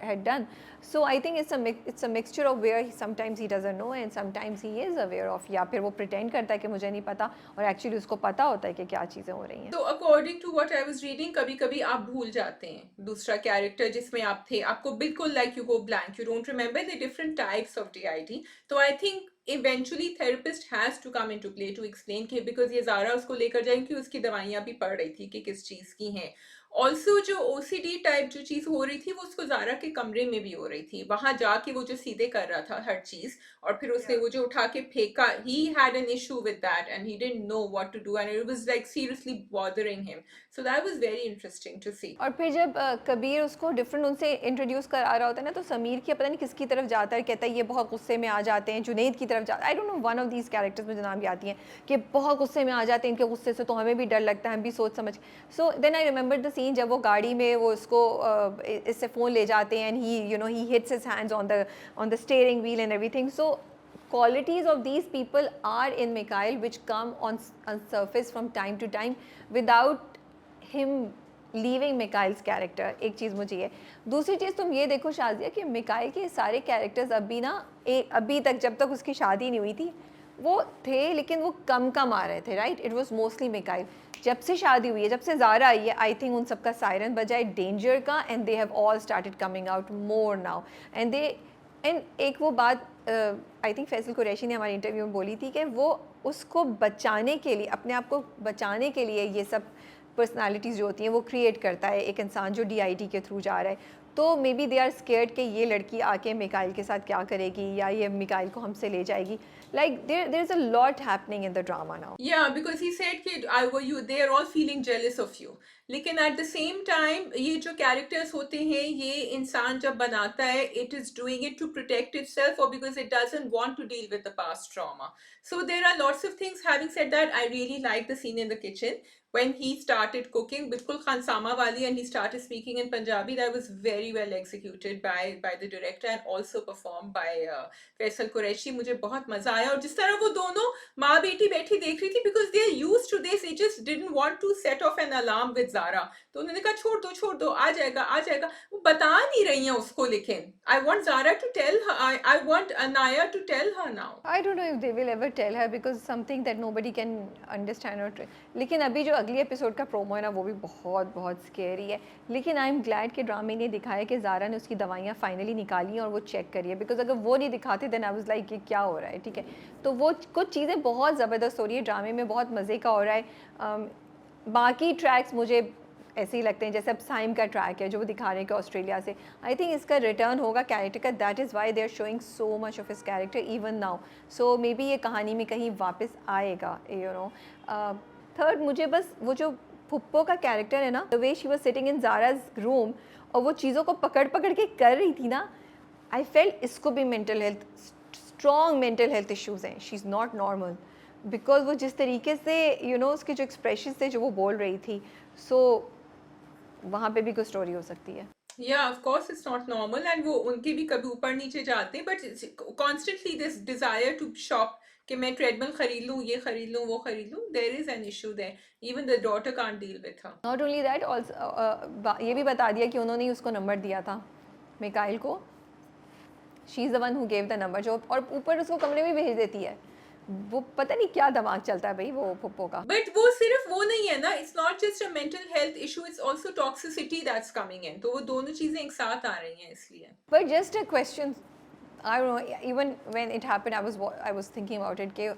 had done. So I think it's a mixture of where sometimes he doesn't know and sometimes he is aware of, या फिर वो pretend करता है कि मुझे नहीं पता और एक्चुअली उसको पता होता है कि क्या चीज़ें हो रही हैं। तो according to what I was reading, कभी कभी आप भूल जाते हैं दूसरा कैरेक्टर जिसमें आप थे, आपको बिल्कुल like you go blank, you don't remember the different types of DID, तो I think eventually therapist has to come into play to explain कि बिकॉज ये ज़ारा उसको लेकर जाएंगी, उसकी दवाइयाँ भी पढ़ रही थी कि किस चीज़ की हैं। ऑल्सो जो OCD टाइप जो चीज़ हो रही थी वो उसको ज़ारा के कमरे में भी हो रही थी, वहां जाके वो जो सीधे कर रहा था हर चीज़, और फिर उसने वो जो उठा के फेंका, he had an issue with that and he didn't know what to do and it was like seriously bothering him, so that was very interesting to see. और फिर जब कबीर उसको डिफरेंट उनसे इंट्रोड्यूस करा रहा होता है ना, तो समीर की पता नहीं किसकी तरफ जाता है, कहता है ये बहुत गुस्से में आ जाते हैं, जुनैद की तरफ जाता है, आई don't no one of these characters मुझे नाम याद हैं कि बहुत गुस्से में आ जाते हैं, इनके गुस्से से तो हमें भी डर लगता है, हम भी सोच समझ। So then I remember the scene जब वो गाड़ी में वो उसको इससे फ़ोन ले जाते हैं and he you know he hits his hands on the steering wheel and everything. So qualities of these people are in Mikhail which come on surface from time to time without him leaving Mikail's character. एक चीज़ मुझे ये, दूसरी चीज़ तुम ये देखो शाज़िया कि मिकाइल के सारे कैरेक्टर्स अभी ना अभी तक जब तक उसकी शादी नहीं हुई थी वो थे लेकिन वो कम कम आ रहे थे, right? It was mostly Mikail. जब से शादी हुई है, जब से ज़ारा आई है, आई थिंक उन सबका सायरन बजा है डेंजर का, and they have all started coming out more now. And they and एक वो बात आई थिंक फैसल कुरैशी ने हमारे इंटरव्यू में बोली थी कि वो उसको बचाने के लिए, अपने आप को बचाने के लिए ये सब पर्सनालिटीज़ जो होती हैं वो क्रिएट करता है एक इंसान जो DIT के थ्रू जा रहा है। तो maybe they are scared कि ये लड़की आके मिकाइल के साथ क्या करेगी, या ये मिकाइल को हमसे ले जाएगी। Like there is a lot happening in the drama now. Yeah, because he said कि I were you, they are all feeling jealous of you. लेकिन at the same time ये जो characters होते हैं, ये इंसान जब बनाता है, it is doing it to protect itself or because it doesn't want to deal with the past trauma. So there are lots of things. Having said that, I really like the scene in the kitchen when he started cooking, बिल्कुल खानसामा वाली, and he started speaking in Punjabi. That was very well executed by the director and also performed by Faisal Qureshi. मुझे बहुत मजा आया, और जिस तरह वो दोनों माँ बेटी बैठी देख रही थी, because they are used to this, they just didn't want to set off an alarm with Zara. तो उन्होंने कहा छोड़ दो, आ जाएगा. वो बता नहीं रही हैं उसको, लेकिन I want Zara to tell her, I want Anaya to tell her now. I don't know if they will ever tell her because something that nobody can understand or लेकिन अभी जो अगली एपिसोड का प्रोमो है ना, वो भी बहुत बहुत स्केरी है। लेकिन आई एम ग्लैड कि ड्रामे ने दिखाया कि ज़ारा ने उसकी दवाइयाँ फाइनली निकाली और वो चेक करी है, बिकॉज अगर वो नहीं दिखाते देन आई वाज लाइक कि क्या हो रहा है, ठीक है। तो वो कुछ चीज़ें बहुत ज़बरदस्त हो रही है ड्रामे में, बहुत मज़े का हो रहा है। बाकी ट्रैक्स मुझे ऐसे ही लगते हैं जैसे अब साइम का ट्रैक है जो वो दिखा रहे हैं कि ऑस्ट्रेलिया से, आई थिंक इसका रिटर्न होगा कैरेक्टर का, that is why they are showing so much of his character even now. So maybe ये कहानी में कहीं वापस आएगा, यू नो। थर्ड, मुझे बस वो जो फुप्पो का कैरेक्टर है ना, the way she was sitting in Zara's room और वो चीज़ों को पकड़ पकड़ के कर रही थी ना, आई फेल्ट इसको भी mental health, strong mental health issues हैं, she is not normal. Because वो जिस तरीके से उसके जो एक्सप्रेशन थे जो वो बोल रही थी, सो वहाँ पे भी कोई स्टोरी हो सकती है। Yeah, of course it's not normal, and वो उनके भी कभी ऊपर नीचे जाते हैं, but constantly this desire to shop कि मैं ट्रेडमिल खरीद लूँ, ये खरीद लूँ, वो खरीद लूँ, there is an issue there. Even the daughter can't deal with her. Not only that, also ये भी बता दिया कि उन्होंने ही उसको नंबर दिया था मिकाइल को, she is the one who gave the number, जो और ऊपर उसको कमरे में भेज देती है। वो पता नहीं क्या दिमाग चलता है भाई वो पुप्पो का। But वो सिर्फ वो नहीं है ना, it's not just a mental health issue, it's also toxicity that's coming in. तो वो दोनों चीजें एक साथ आ रही हैं इसलिए. But just a question, I don't know, even when it happened, I was thinking about it कि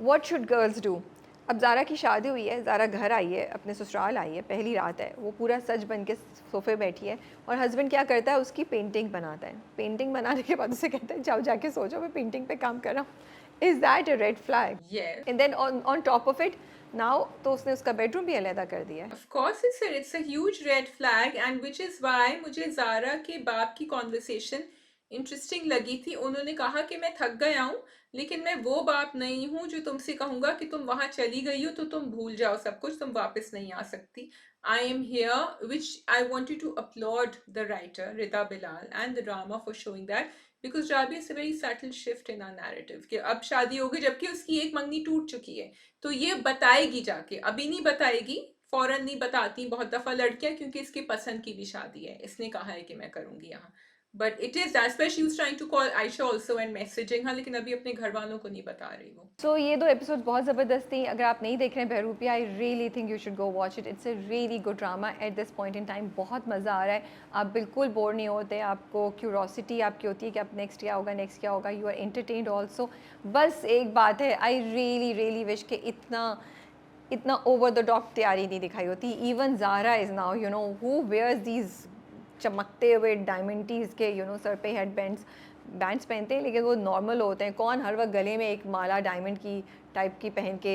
what should girls do? अब ज़ारा की शादी हुई है, ज़ारा घर आई है, अपने ससुराल आई है, पहली रात है, वो पूरा सज बन के सोफे बैठी है और हस्बैंड क्या करता है, उसकी पेंटिंग बनाता है। पेंटिंग बनाने के बाद उसे कहता है जाओ जाके सो जाओ, मैं पेंटिंग पे काम कर रहा हूँ। Is that a red flag? Yeah. And then on top of it, now तो उसने उसका बेडरूम भी अलग कर दिया है। Of course it's a huge red flag, and which is why मुझे ज़ारा के बाप की conversation इंटरेस्टिंग लगी थी. उन्होंने कहा कि मैं थक गया हूँ, लेकिन मैं वो बाप नहीं हूँ जो तुमसे कहूँगा कि तुम वहाँ चली गई हो तो तुम भूल जाओ सब कुछ, तुम वापस नहीं आ सकती. I am here, which I wanted to applaud the writer Rida Bilal and the drama for showing that, because Rabia is a very subtle shift in our narrative कि अब शादी हो गई जबकि उसकी एक मंगनी टूट चुकी है, तो ये बताएगी जाके, अभी नहीं बताएगी, फौरन नहीं बताती बहुत दफ़ा लड़कियां, क्योंकि इसकी पसंद की भी शादी है, इसने कहा है कि मैं करूँगी यहाँ. But it is that's why she was trying to call Ayesha also and messaging her, लेकिन अभी अपने घर वालों को नहीं बता रही वो. सो ये दो एपिसोड बहुत ज़बरदस्त थी। अगर आप नहीं देख रहे हैं Behroopi, I really think you should go watch it. It's a really good drama at this point in time, बहुत मज़ा आ रहा है, आप बिल्कुल बोर नहीं होते, आपको क्यूरोसिटी आपकी होती है कि अब नेक्स्ट क्या होगा, नेक्स्ट क्या होगा, यू आर एंटरटेन्ड ऑल्सो। बस एक बात है, आई रियली रियली विश कि इतना ओवर द टॉप तैयारी नहीं दिखाई होती। Even Zara is now who wears these चमकते हुए डायमंडीज़ के सर पे हेड बैंड्स पहनते हैं, लेकिन वो नॉर्मल होते हैं। कौन हर वक्त गले में एक माला डायमंड की टाइप की पहन के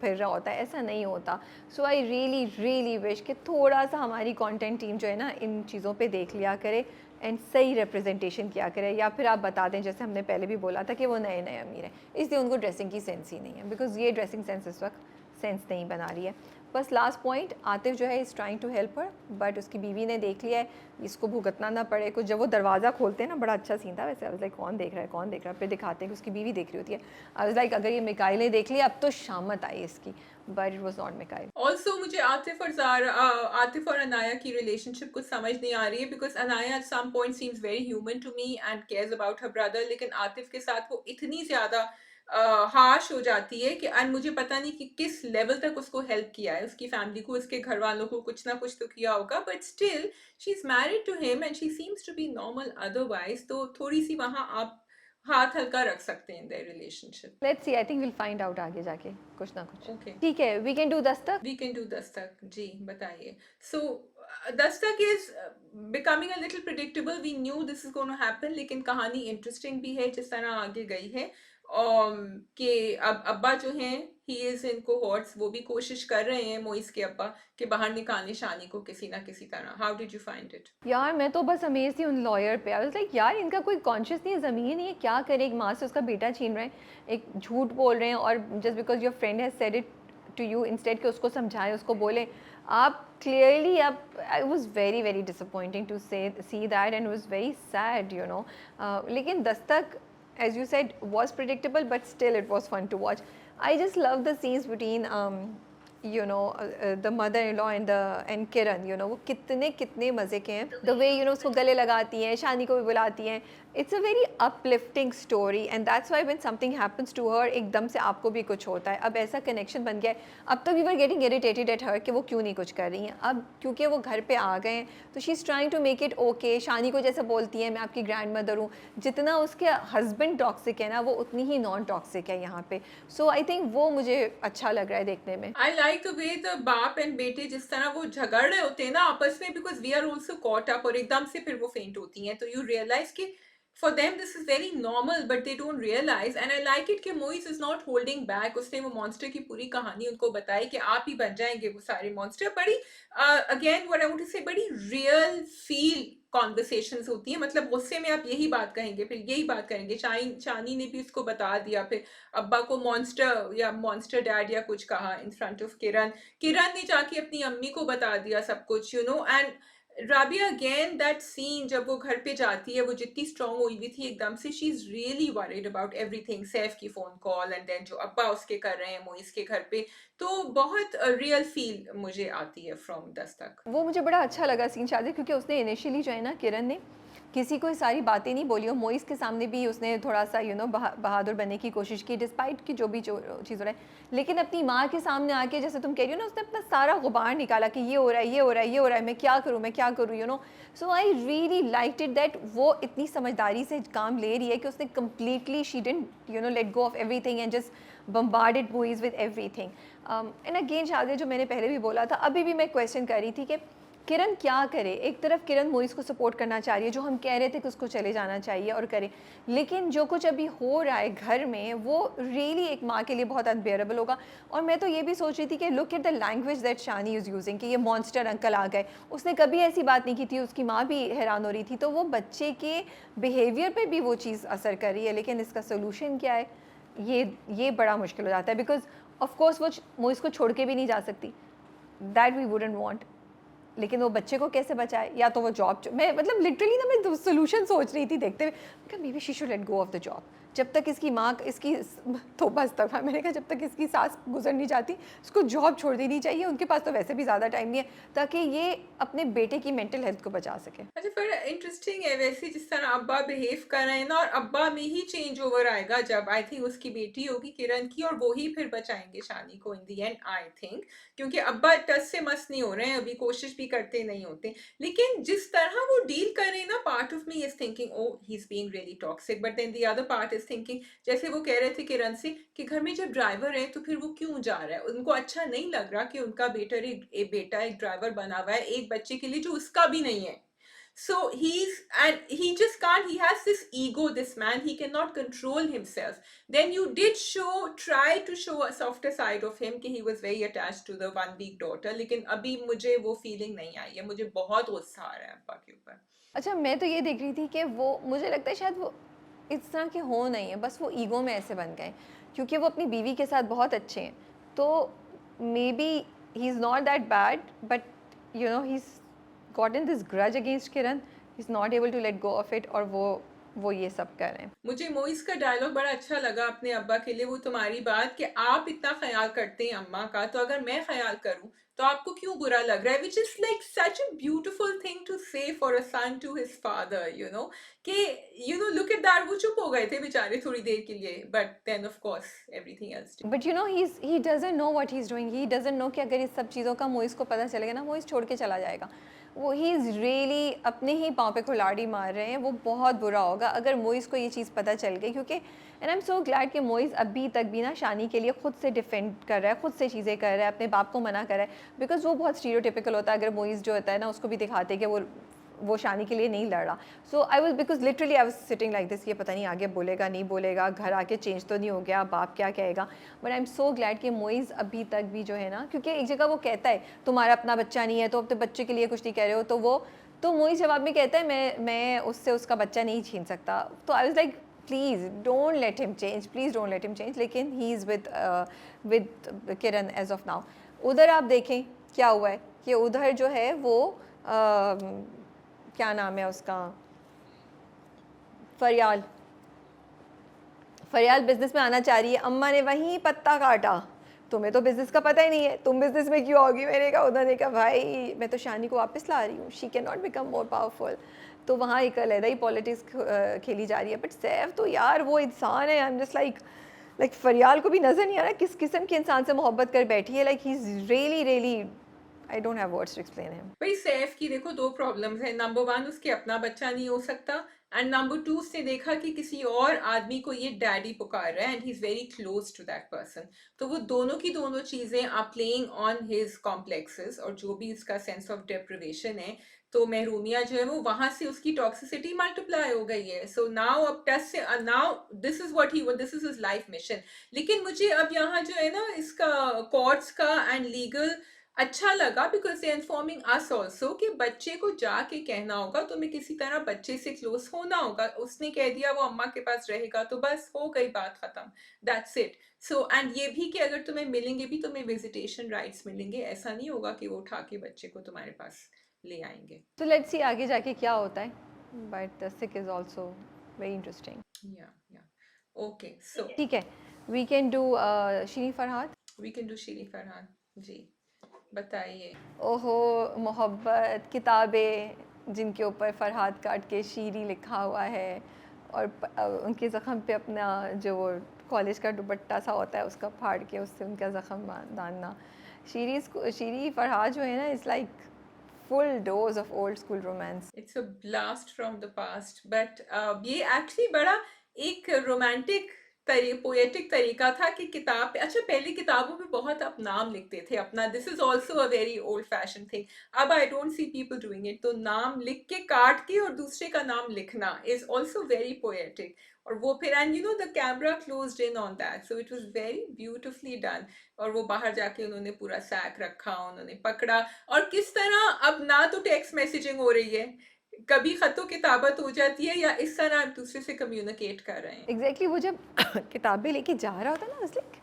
फिर रहा होता है, ऐसा नहीं होता। सो आई रियली रियली विश कि थोड़ा सा हमारी कंटेंट टीम जो है ना इन चीज़ों पे देख लिया करे एंड सही रिप्रेजेंटेशन किया करे, या फिर आप बता दें जैसे हमने पहले भी बोला था कि वो नए नए अमीर हैं इसलिए उनको ड्रेसिंग की सेंस ही नहीं है, बिकॉज ये ड्रेसिंग सेंस इस वक्त सेंस नहीं बना रही है। बस लास्ट पॉइंट, आतिफ जो है is trying to help her, but उसकी बीवी ने देख लिया है, इसको भुगतना ना पड़े कुछ। जब वो दरवाज़ा खोलते हैं ना, बड़ा अच्छा सीन था वैसे, आई वाज लाइक कौन देख रहा है, फिर दिखाते हैं कि उसकी बीवी देख रही होती है। आई वाज लाइक अगर ये मिकाइल ने देख लिया अब तो शामत आई इसकी, but it was not Mikail. Also मुझे आतिफ और अनाया की रिलेशनशिप कुछ समझ नहीं आ रही है, because Anaya at some point seems very human to me and cares about her brother, लेकिन आतिफ के साथ वो इतनी ज़्यादा हार्श हो जाती है कि एंड मुझे पता नहीं कि किस लेवल तक उसको हेल्प किया है, उसकी फैमिली को, उसके घर वालों को कुछ ना कुछ तो किया होगा, but still she is married to him and she seems to be normal otherwise, तो थोड़ी सी वहां आप हाथ हल्का रख सकते हैं in their relationship. Let's see, I think will find out आगे जाके कुछ ना कुछ. ओके, ठीक है, we can do Dastak. We can do Dastak. जी बताइए. So Dastak is becoming a little predictable. We knew this is gonna happen, लेकिन कहानी इंटरेस्टिंग भी है जिस तरह आगे गई है. कि अब अब्बा जो हैं, ही इज इन कोहॉर्ट्स, वो भी कोशिश कर रहे हैं मोइस के अब्बा कि बाहर निकालने शानी को किसी ना किसी तरह. How did you find it? यार मैं तो बस अमेज थी उन लॉयर पे. आई वाज लाइक यार इनका कोई कॉन्शियस नहीं है, ज़मीन नहीं है, क्या करे. एक माँ से उसका बेटा छीन रहे हैं, एक झूठ बोल रहे हैं, और just because your friend has said it to you, instead कि उसको समझाएं, उसको बोले. आप क्लियरली, आप, I was very very disappointing to see that and was very sad, you know. लेकिन Dastak, as you said, was predictable, but still it was fun to watch. I just love the scenes between the mother-in-law and Kiran. You know, वो कितने मज़े के हैं. The way, you know, उसको गले लगाती हैं, शानी को भी बुलाती हैं. It's a very uplifting story, and that's why when something happens to her, एकदम से आपको भी कुछ होता है. अब ऐसा connection बन गया है. अब तो we were getting irritated at her कि वो क्यों नहीं कुछ कर रही हैं. अब क्योंकि वो घर पे आ गए हैं, तो she's trying to make it okay. शानी को जैसे बोलती है, मैं आपकी grandmother हूँ. जितना उसके husband toxic है ना, वो उतनी ही non toxic है यहाँ पे. So I think वो मुझे अच्छा लग रहा है देखने में. I like the way the बाप एंड बेटे जिस तरह वो झगड़ रहे होते हैं ना आपस में, because we are also caught up, और एकदम से फिर वो फेंट होती हैं, तो यू रियलाइज कि for them this is very normal, but they don't realize. And I like it कि moist is not holding back. उसने वो मॉन्स्टर की पूरी कहानी उनको बताई कि आप ही बन जाएंगे वो सारे मॉन्स्टर. बड़ी again what I want to say, बड़ी रियल फील कॉन्वर्सेशंस होती है. मतलब गुस्से में आप यही बात कहेंगे, फिर यही बात करेंगे. शानी ने भी उसको बता दिया, फिर अब्बा को मॉन्स्टर या मॉन्स्टर डैड या कुछ कहा इन फ्रंट ऑफ किरण. किरण ने जाके अपनी अम्मी को बता दिया सब कुछ, you know. And Rabia again that scene जब वो घर पे जाती है, वो जितनी स्ट्रांग हुई हुई थी एकदम से, she is really worried about everything. Saif की फोन कॉल एंड देन जो अब्बा उसके कर रहे हैं मोइस के घर पे, तो बहुत रियल फील मुझे आती है फ्रॉम दस्तक. वो मुझे बड़ा अच्छा लगा सीन शादी, क्योंकि उसने इनिशियली जो है ना, किरण ने किसी को ये सारी बातें नहीं बोली, और मोइस के सामने भी उसने थोड़ा सा बहादुर बनने की कोशिश की, डिस्पाइट की जो भी चीज़ हो रहा है. लेकिन अपनी माँ के सामने आके, जैसे तुम कह रही हो ना, उसने अपना सारा गुबार निकाला कि ये हो रहा है, ये हो रहा है, ये हो रहा है, मैं क्या करूँ, you know. So I really liked it that वो इतनी समझदारी से काम ले रही है कि उसने completely, she didn't let go of everything and just bombarded boys with everything. And again शादी, जो मैंने पहले भी बोला था, अभी भी मैं क्वेश्चन कर रही थी कि किरण क्या करे. एक तरफ किरण मोइस को सपोर्ट करना चाह रही है, जो हम कह रहे थे कि उसको चले जाना चाहिए और करे, लेकिन जो कुछ अभी हो रहा है घर में, वो रियली एक माँ के लिए बहुत अनबेरेबल होगा. और मैं तो ये भी सोच रही थी कि look at the language that Shani is using, कि ये मॉन्स्टर अंकल आ गए. उसने कभी ऐसी बात नहीं की थी, उसकी माँ भी हैरान हो रही थी. तो वो बच्चे के बिहेवियर पर भी वो चीज़ असर कर रही है. लेकिन इसका सोल्यूशन क्या है, ये बड़ा मुश्किल हो जाता है, बिकॉज ऑफकोर्स वो मोइस को छोड़ के भी नहीं जा सकती, दैट वी वुडंट वांट. लेकिन वो बच्चे को कैसे बचाए, या तो वो जॉब, मैं मतलब लिटरली ना, मैं सोल्यूशन सोच रही थी देखते हुए, may be she should let go of the job. जब तक इसकी माँ, इसकी तौबा इस्तग़फ़ार, मैंने कहा जब तक इसकी सास गुजर नहीं जाती, इसको जॉब छोड़ देनी चाहिए. उनके पास तो वैसे भी ज़्यादा टाइम नहीं है, ताकि ये अपने बेटे की मेंटल हेल्थ को बचा सके. अच्छा, फिर इंटरेस्टिंग है वैसे जिस तरह अब्बा बिहेव कर रहे हैं ना, और अब्बा में ही चेंज ओवर आएगा जब आई थिंक उसकी बेटी होगी किरण की, और वो ही फिर बचाएंगे शानी को इन दी एंड आई थिंक. क्योंकि अब्बा टस से मस नहीं हो रहे हैं अभी, कोशिश भी करते नहीं होते. लेकिन जिस तरह वो डील कर रहे हैं ना, part of me is thinking oh he is being really toxic, but then the other part is thinking, जैसे वो कह रहे थे किरण से कि घर में जब ड्राइवर है तो फिर वो क्यों जा रहा है. उनको अच्छा नहीं लग रहा कि उनका बेटा एक ड्राइवर बना हुआ है एक बच्चे के लिए जो उसका भी नहीं है. So he just can't, he has this ego, this man, he cannot control himself. Then you did try to show a softer side of him कि he was very attached to the 1 week daughter, लेकिन अभी मुझे वो feeling नहीं आई है. मुझे बहुत गुस्सा आ रहा है अब्बा के ऊपर. अच्छा, मैं तो ये देख रही थी कि वो, मुझे लगता है शायद वो इस तरह के हो नहीं है, बस वो ईगो में ऐसे बन गए, क्योंकि वो अपनी बीवी के साथ बहुत अच्छे हैं. तो may be he is not that bad, but he is gotten this grudge against Kiran. He's not able to let go of it, और वो वो ये सब कर रहे हैं। मुझे मोइस का डायलॉग बड़ा अच्छा लगा अपने अब्बा के लिए, वो तुम्हारी बात कि आप इतना ख्याल करते हैं अम्मा का, तो अगर मैं ख्याल करूं तो आपको क्यों बुरा लग रहा है, which is like such a beautiful thing to say for a son to his father, you know, कि you know look at that. वो चुप हो गए थे बेचारे थोड़ी देर के लिए, but then of course everything else. But you know he doesn't know what he is doing, he doesn't know कि अगर इस सब चीज़ों का मोइस को पता चलेगा ना, मोइस छोड़ के चला जाएगा। वो ही इज़ रियली अपने ही पाँव पे कुल्हाड़ी मार रहे हैं, वो बहुत बुरा होगा अगर मोइस को ये चीज़ पता चल गई, क्योंकि and I am so glad कि मोइस अभी तक भी ना शानी के लिए खुद से डिफेंड कर रहा है, खुद से चीज़ें कर रहा है, अपने बाप को मना कर रहा है, बिकॉज वो बहुत स्टीरियोटिपिकल होता है। अगर मोइस जो होता है ना, उसको भी दिखाते कि वो शानी के लिए नहीं लड़ रहा। So I was because literally I was sitting like this, ये पता नहीं आगे बोलेगा नहीं बोलेगा, घर आके चेंज तो नहीं हो गया, बाप क्या कहेगा। But I am so glad कि मोइज़ अभी तक भी जो है ना, क्योंकि एक जगह वो कहता है तुम्हारा अपना बच्चा नहीं है तो अपने बच्चे के लिए कुछ नहीं कह रहे हो, तो मोइज़ जवाब में कहता है मैं उससे उसका बच्चा नहीं छीन सकता। तो I was like please don't let him change, please don't let him change. लेकिन he is with Kiran as of now. उधर आप देखें क्या हुआ है कि उधर जो है वो क्या नाम है उसका, फरियाल बिज़नेस में आना चाह रही है, अम्मा ने वहीं पत्ता काटा, तुम्हें तो बिज़नेस का पता ही नहीं है, तुम बिज़नेस में क्यों आओगी। मैंने कहा, उन्होंने कहा भाई मैं तो शानी को वापस ला रही हूँ, she can not become more powerful. तो वहाँ एक अलग ही पॉलिटिक्स खेली जा रही है। बट सैफ तो यार वो इंसान है, आई एम जस्ट लाइक फरियाल को भी नज़र नहीं आ रहा किस किस्म के इंसान से मोहब्बत कर बैठी है। Like he is really really, I don't have words to explain him. भाई सैफ की देखो दो प्रॉब्लम्स है, नंबर वन उसके अपना बच्चा नहीं हो सकता, एंड नंबर टू उसने देखा कि किसी और आदमी को ये डैडी पुकार रहा है and he is very close to that person. तो वो दोनों की दोनों चीजें are playing on his complexes, और जो भी उसका सेंस ऑफ डेप्रिवेशन है, तो महरूमिया जो है वो वहां से उसकी टॉक्सिसिटी मल्टीप्लाई हो गई है। सो नाउ अब टच से now this is what he, this is his life mission. लेकिन मुझे अब यहाँ जो है ना इसका कोर्ट्स का एंड लीगल अच्छा लगा, because they informing us also कि बच्चे को जाके कहना होगा, तुम्हें किसी तरह बच्चे से क्लोज होना होगा। उसने कह दिया वो अम्मा के पास रहेगा तो बस हो गई बात खत्म, दैट्स इट। सो एंड ये भी कि अगर तुम्हें मिलेंगे भी, तुम्हें विजिटेशन राइट्स मिलेंगे, ऐसा नहीं होगा कि वो उठा के बच्चे को तुम्हारे पास ले आएंगे। तो लेट्स सी आगे जाके क्या होता है, but the sick is also very interesting. Yeah okay, so ठीक है, we can do Shirin Farhad. We can do Shirin Farhan ji, बताइए। ओहो, मोहब्बत किताबें जिनके ऊपर फरहाद काट के शीरी लिखा हुआ है, और उनके ज़ख़म पे अपना जो वो कॉलेज का दुपट्टा सा होता है उसका फाड़ के उससे उनका ज़ख़म दानना। शीरी फरहाद जो है ना, is like full dose of old school romance. It's a blast from the past, but ये एक्चुअली बड़ा एक रोमांटिक पोएटिक तरीका था कि किताब पे, अच्छा पहले किताबों पे बहुत आप नाम लिखते थे अपना, this is also a very old fashion thing. अब I don't see people doing it, तो नाम लिख के काट के और दूसरे का नाम लिखना इज ऑल्सो वेरी पोएटिक। और वो फिर and you know the camera closed in on that, so it was very beautifully done. और वो बाहर जाके उन्होंने पूरा सैक रखा, उन्होंने पकड़ा, और किस तरह अब ना तो टेक्स्ट मैसेजिंग हो रही है, कभी खतों किताबत हो जाती है, या इस तरह आप दूसरे से कम्युनिकेट कर रहे हैं। एग्जैक्टली वो जब किताबें लेके जा रहा होता है ना, लाइक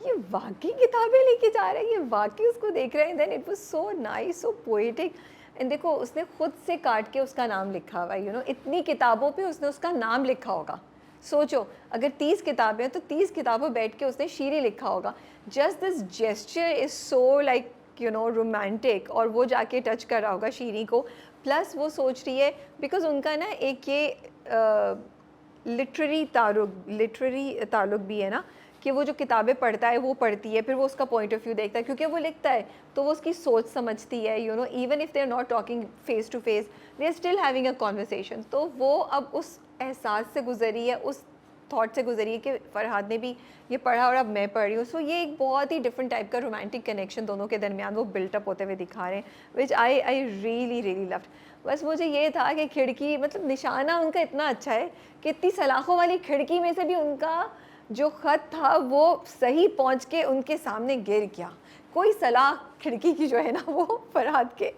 ये वाकई किताबें लेके जा रहा है, ये वाकई उसको देख रहे हैं। Then it was so nice, so poetic. And देखो उसने खुद से काट के उसका नाम लिखा हुआ है, यू नो, इतनी किताबों पे उसने उसका नाम लिखा होगा। सोचो अगर 30 किताबें हैं तो 30 किताबों बैठ के उसने शीरी लिखा होगा। Just this gesture is so like you know romantic. और वो जाके टच कर रहा होगा शीरी को, प्लस वो सोच रही है बिकॉज उनका ना एक ये लिटरेरी ताल्लुक भी है ना, कि वो जो किताबें पढ़ता है वो पढ़ती है, फिर वो उसका पॉइंट ऑफ व्यू देखता है, क्योंकि वो लिखता है तो वो उसकी सोच समझती है, you know, even if they are not talking face to face, they are still having a conversation. तो वो अब उस एहसास से गुजरी है, उस थॉट से गुजरी है कि फरहाद ने भी ये पढ़ा और अब मैं पढ़ रही हूँ। सो ये एक बहुत ही डिफरेंट टाइप का रोमांटिक कनेक्शन दोनों के दरमियान वो बिल्टअप होते हुए दिखा रहे हैं, विच आई रियली रियली लव्ड। बस मुझे ये था कि खिड़की, मतलब निशाना उनका इतना अच्छा है कि इतनी सलाखों वाली खिड़की में से भी उनका जो ख़त था वो सही पहुंच के उनके सामने गिर गया। कोई सलाख खिड़की की जो है ना वो फरहाद के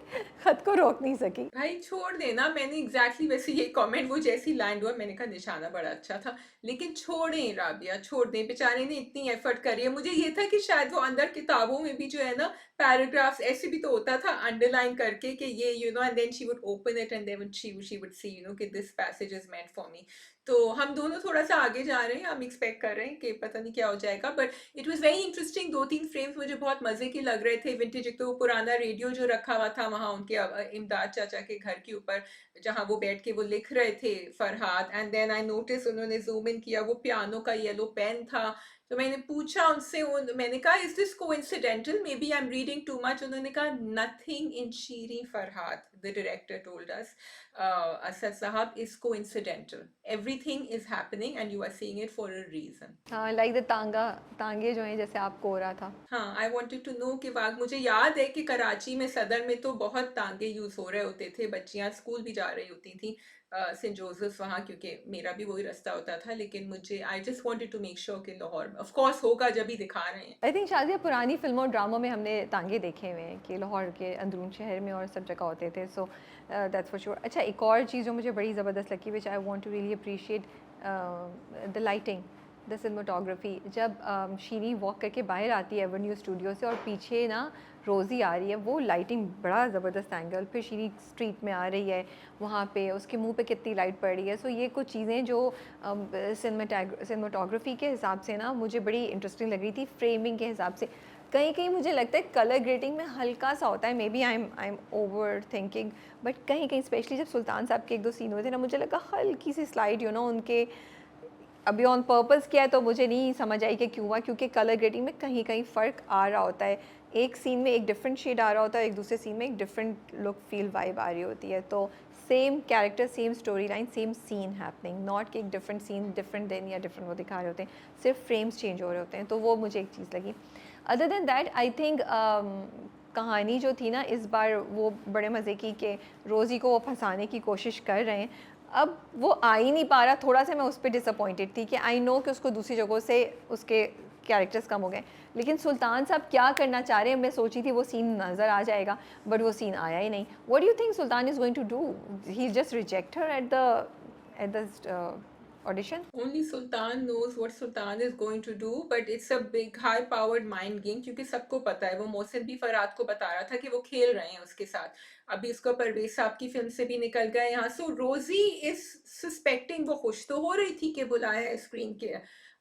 ख़त को रोक नहीं सकी। भाई छोड़ देना, मैंने एग्जैक्टली वैसे ये कमेंट वो जैसी लैंड हुआ मैंने कहा निशाना बड़ा अच्छा था, लेकिन छोड़ें राबिया, छोड़ दें, बेचारे ने इतनी एफर्ट करी है। मुझे ये था कि शायद वो अंदर किताबों में भी जो है ना पैराग्राफ्स ऐसे भी तो होता था अंडरलाइन करके कि ये and then she would open it and then she would see कि this passage is meant for me. तो हम दोनों थोड़ा सा आगे जा रहे हैं, हम एक्सपेक्ट कर रहे हैं कि पता नहीं क्या हो जाएगा, but it was very interesting. 2-3 frames मुझे बहुत मजे के लग रहे थे, विंटेज। एक तो वो पुराना रेडियो जो रखा हुआ था वहां उनके इमदाद चाचा के घर के ऊपर, जहां वो बैठ के वो लिख रहे थे Farhad, and then I notice उन्होंने जूम इन किया, वो पियानो का येलो पेन था। तो मैंने पूछा उनसे, मैंने कहा is this coincidental, maybe I am reading too much. उन्होंने कहा nothing in Shirin Farhad, the director told us, Asad sahab, is coincidental, everything is happening and you are seeing it for a reason. हाँ, लाइक द तांगे जो हैं जैसे आपको हो रहा था। हाँ, आई वॉन्टेड टू नो कि वाक, मुझे याद है कि कराची में सदर में तो बहुत तांगे यूज हो रहे होते थे, बच्चियां स्कूल भी जा रही होती थी सेंट जोसेफ वहाँ, क्योंकि मेरा भी वही रास्ता होता था। लेकिन मुझे I just wanted to make sure कि लाहौर में ऑफ कोर्स होगा, जब ही दिखा रहे हैं। आई थिंक शायद पुरानी फिल्मों और ड्रामों में हमने तांगे देखे हुए हैं कि लाहौर के अंदरून शहर में और सब जगह होते थे, सो दैट्स फॉर श्योर। अच्छा, एक और चीज़ जो मुझे बड़ी ज़बरदस्त लगी, which I want to really appreciate, the lighting, the cinematography. जब शीरी वॉक करके बाहर आती है एवेन्यू स्टूडियो से और पीछे ना रोज़ी आ रही है, वो लाइटिंग बड़ा ज़बरदस्त एंगल, फिर शीरी स्ट्रीट में आ रही है, वहाँ पे उसके मुंह पे कितनी लाइट पड़ रही है। सो ये कुछ चीज़ें जो सिनेमाटोग्राफी के हिसाब से ना मुझे बड़ी इंटरेस्टिंग लग रही थी, फ्रेमिंग के हिसाब से। कहीं कहीं मुझे लगता है कलर ग्रेडिंग में हल्का सा होता है, maybe I am overthinking, but कहीं कहीं स्पेशली जब सुल्तान साहब के 1-2 सीन हुए थे ना, मुझे लगा हल्की सी स्लाइड उनके अभी ऑन पर्पस किया है, तो मुझे नहीं समझ आई कि क्यों हुआ, क्योंकि कलर ग्रेडिंग में कहीं कहीं फ़र्क आ रहा होता है। एक सीन में एक डिफरेंट शेड आ रहा होता है, एक दूसरे सीन में एक डिफरेंट लुक फील वाइब आ रही होती है। तो same character, same storyline, same scene happening, not कि एक डिफरेंट सीन डिफरेंट दिन या डिफरेंट वो दिखा रहे होते हैं, सिर्फ फ्रेम्स चेंज हो रहे होते हैं। तो वो मुझे एक चीज़ लगी। Other than that I think कहानी जो थी ना इस बार वो बड़े मज़े की, कि रोज़ी को वो फंसाने की कोशिश कर रहे हैं, अब वो आ ही नहीं पा रहा। थोड़ा सा मैं उस पर डिसअपॉइंटेड थी कि आई नो कि उसको दूसरी जगहों से उसके कैरेक्टर्स कम हो गए, लेकिन सुल्तान साहब क्या करना चाह रहे हैं, मैं सोची थी वो सीन नज़र आ जाएगा, बट वो सीन आया ही नहीं। What do you think Sultan is going to do? He just reject her at the audition? Only Sultan knows what Sultan is going to do, but it's a big high powered mind game, क्योंकि सबको पता है, वो मोहसिन भी फरहाद को बता रहा था कि वो खेल रहे हैं उसके साथ। अभी उसको परवेज साहब की फिल्म से भी निकल गए यहाँ। सो रोजी इज सस्पेक्टिंग, वो खुश तो हो रही थी कि बुलाया है स्क्रीन के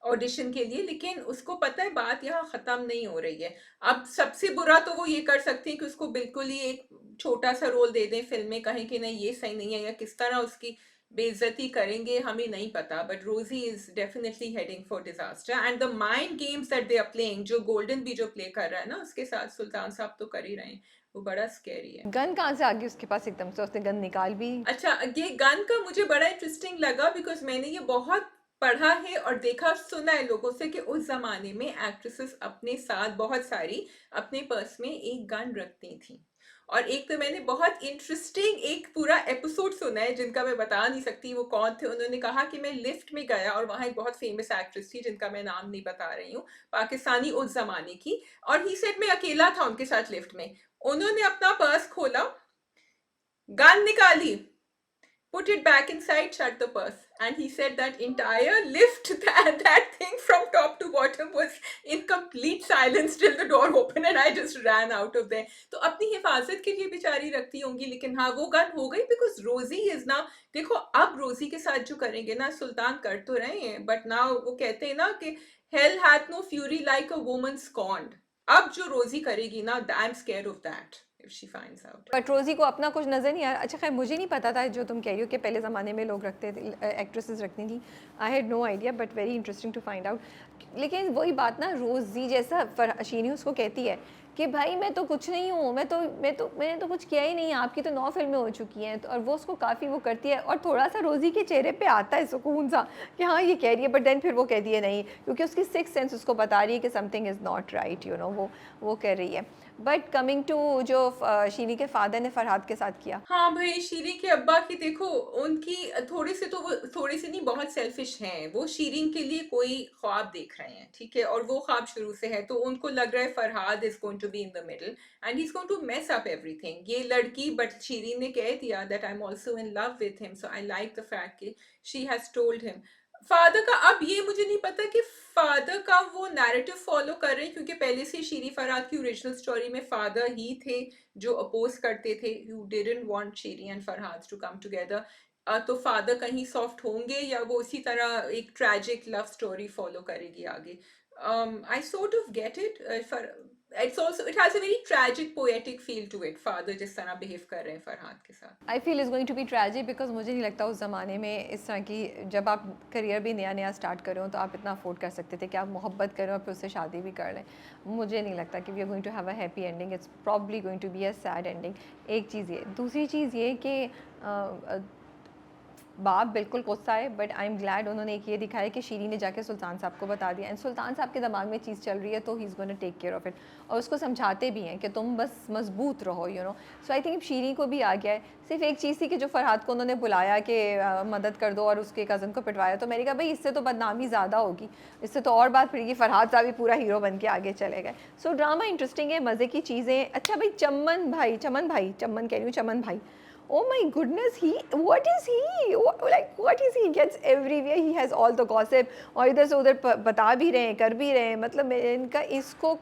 ऑडिशन के लिए, लेकिन उसको पता है बात यहाँ खत्म नहीं हो रही है। अब सबसे बुरा तो वो ये कर सकती है कि उसको बिल्कुल ही एक छोटा सा रोल दे दें फिल्म में, कहें कि नहीं ये सही नहीं है, या किस तरह उसकी बेइज्जती करेंगे हमें नहीं पता। But Rosie is definitely heading for disaster, and the mind games that they are playing, जो गोल्डन भी जो प्ले कर रहा है ना उसके साथ सुल्तान साहब तो कर ही रहे हैं, वो बड़ा स्कैरी है। गन कहाँ से आ गई उसके पास एकदम से? उसने गन निकाल भी? अच्छा, ये गन का मुझे बड़ा इंटरेस्टिंग लगा, बिकॉज मैंने ये बहुत पढ़ा है और देखा सुना है लोगों से कि उस जमाने में एक्ट्रेसेस अपने साथ बहुत सारी अपने पर्स में एक गन रखती थी। और एक तो मैंने बहुत इंटरेस्टिंग एक पूरा एपिसोड सुना है जिनका मैं बता नहीं सकती वो कौन थे। उन्होंने कहा कि मैं लिफ्ट में गया और वहाँ एक बहुत फेमस एक्ट्रेस थी जिनका मैं नाम नहीं बता रही हूँ, पाकिस्तानी उस जमाने की, और ही सेड मैं अकेला था उनके साथ लिफ्ट में। उन्होंने अपना पर्स खोला, गन निकाली, put it back inside, shut the purse, and he said that entire lift, that thing from top to bottom was in complete silence till the door opened and I just ran out of there. तो अपनी हिफाजत के लिए बेचारी रखती होंगी, लेकिन हाँ वो गन हो गई बिकॉज रोजी इज ना, देखो अब रोजी के साथ जो करेंगे ना, सुल्तान कर तो रहे हैं, बट ना वो कहते हैं ना कि hell hath no fury like a woman scorned। अब जो रोजी करेगी ना, I am square of that if she finds out। But रोज़ी को अपना कुछ नज़र नहीं आ रहा। अच्छा खैर, मुझे नहीं पता था जो तुम कह रही हो कि पहले ज़माने में लोग रखते थे, एक्ट्रेसेस रखती थी। I had no idea, but very interesting to find out. लेकिन वही बात ना, रोज़ी जैसा शीनी उसको कहती है कि भाई मैं तो कुछ नहीं हूँ, मैंने तो कुछ किया ही नहीं, आपकी तो 9 फिल्में हो चुकी हैं। तो और वो उसको काफ़ी वो करती है, और थोड़ा सा रोज़ी के चेहरे पे आता है सुकून सा कि हाँ ये कह रही है, बट देन फिर वो कहती है नहीं, क्योंकि उसकी सिक्स सेंस उसको बता रही है कि समथिंग इज़ नॉट राइट, वो कर रही है। बट कमिंग टू जो शीरी के फादर ने फरहाद के साथ किया, हाँ भाई, शीरीन के अब्बा की देखो, उनकी थोड़ी सी तो वो थोड़ी सी नहीं, बहुत सेल्फिश हैं वो। शीरीन के लिए कोई ख्वाब देख रहे हैं, ठीक है, और वो ख्वाब शुरू से है, तो उनको लग रहा है Farhad is going to be in the middle and he is going to mess up everything. ये लड़की, बट शीरीन ने कह दिया that I am also in love with him, so I like the fact कि she has told him. Father का अब ये मुझे नहीं पता कि फादर का वो नैरेटिव फॉलो कर रहे हैं, क्योंकि पहले से शीरी फरहाद की ओरिजिनल स्टोरी में फादर ही थे जो अपोज करते थे, you didn't want Shirin and Farhad to come together. तो फादर कहीं सॉफ्ट होंगे या वो इसी तरह एक ट्रैजिक लव स्टोरी फॉलो करेगी आगे। I sort of get it. It's also, it has a very tragic poetic feel to it, father जिस तरह बिहेव कर रहे हैं फरहाद के साथ। I feel is going to be tragic because मुझे नहीं लगता उस ज़माने में इस तरह की, जब आप करियर भी नया नया स्टार्ट कर रहे हो तो आप इतना अफोर्ड कर सकते थे कि आप मोहब्बत करें और फिर उससे शादी भी कर लें। मुझे नहीं लगता कि we are going to have a happy ending, it's probably going to be a sad ending. एक चीज़ ये, दूसरी चीज़ ये कि बाप बिल्कुल गुस्सा है, बट आई एम ग्लैड उन्होंने एक ये दिखाया कि शीरी ने जाके सुल्तान साहब को बता दिया, एंड सुल्तान साहब के दिमाग में चीज़ चल रही है तो he is gonna take care of it, और उसको समझाते भी हैं कि तुम बस मजबूत रहो, you know. So I think Shiri को भी आ गया है। सिर्फ एक चीज़ थी कि जो फरहाद को उन्होंने बुलाया कि मदद कर दो और उसके कज़न को पिटवाया, तो मैंने कहा भाई इससे तो बदनामी ज़्यादा होगी, इससे तो और बात फिरेगी, फरहाद साहब भी पूरा हीरो बन के आगे चले गए। सो ड्रामा इंटरेस्टिंग है, मज़े की चीज़ें। अच्छा भाई, चमन कह रही हूँ, चमन भाई, oh my goodness, what is he, what is he gets everywhere, he has all the gossip, और इधर से उधर बता भी रहे हैं, कर भी रहे हैं, मतलब इनको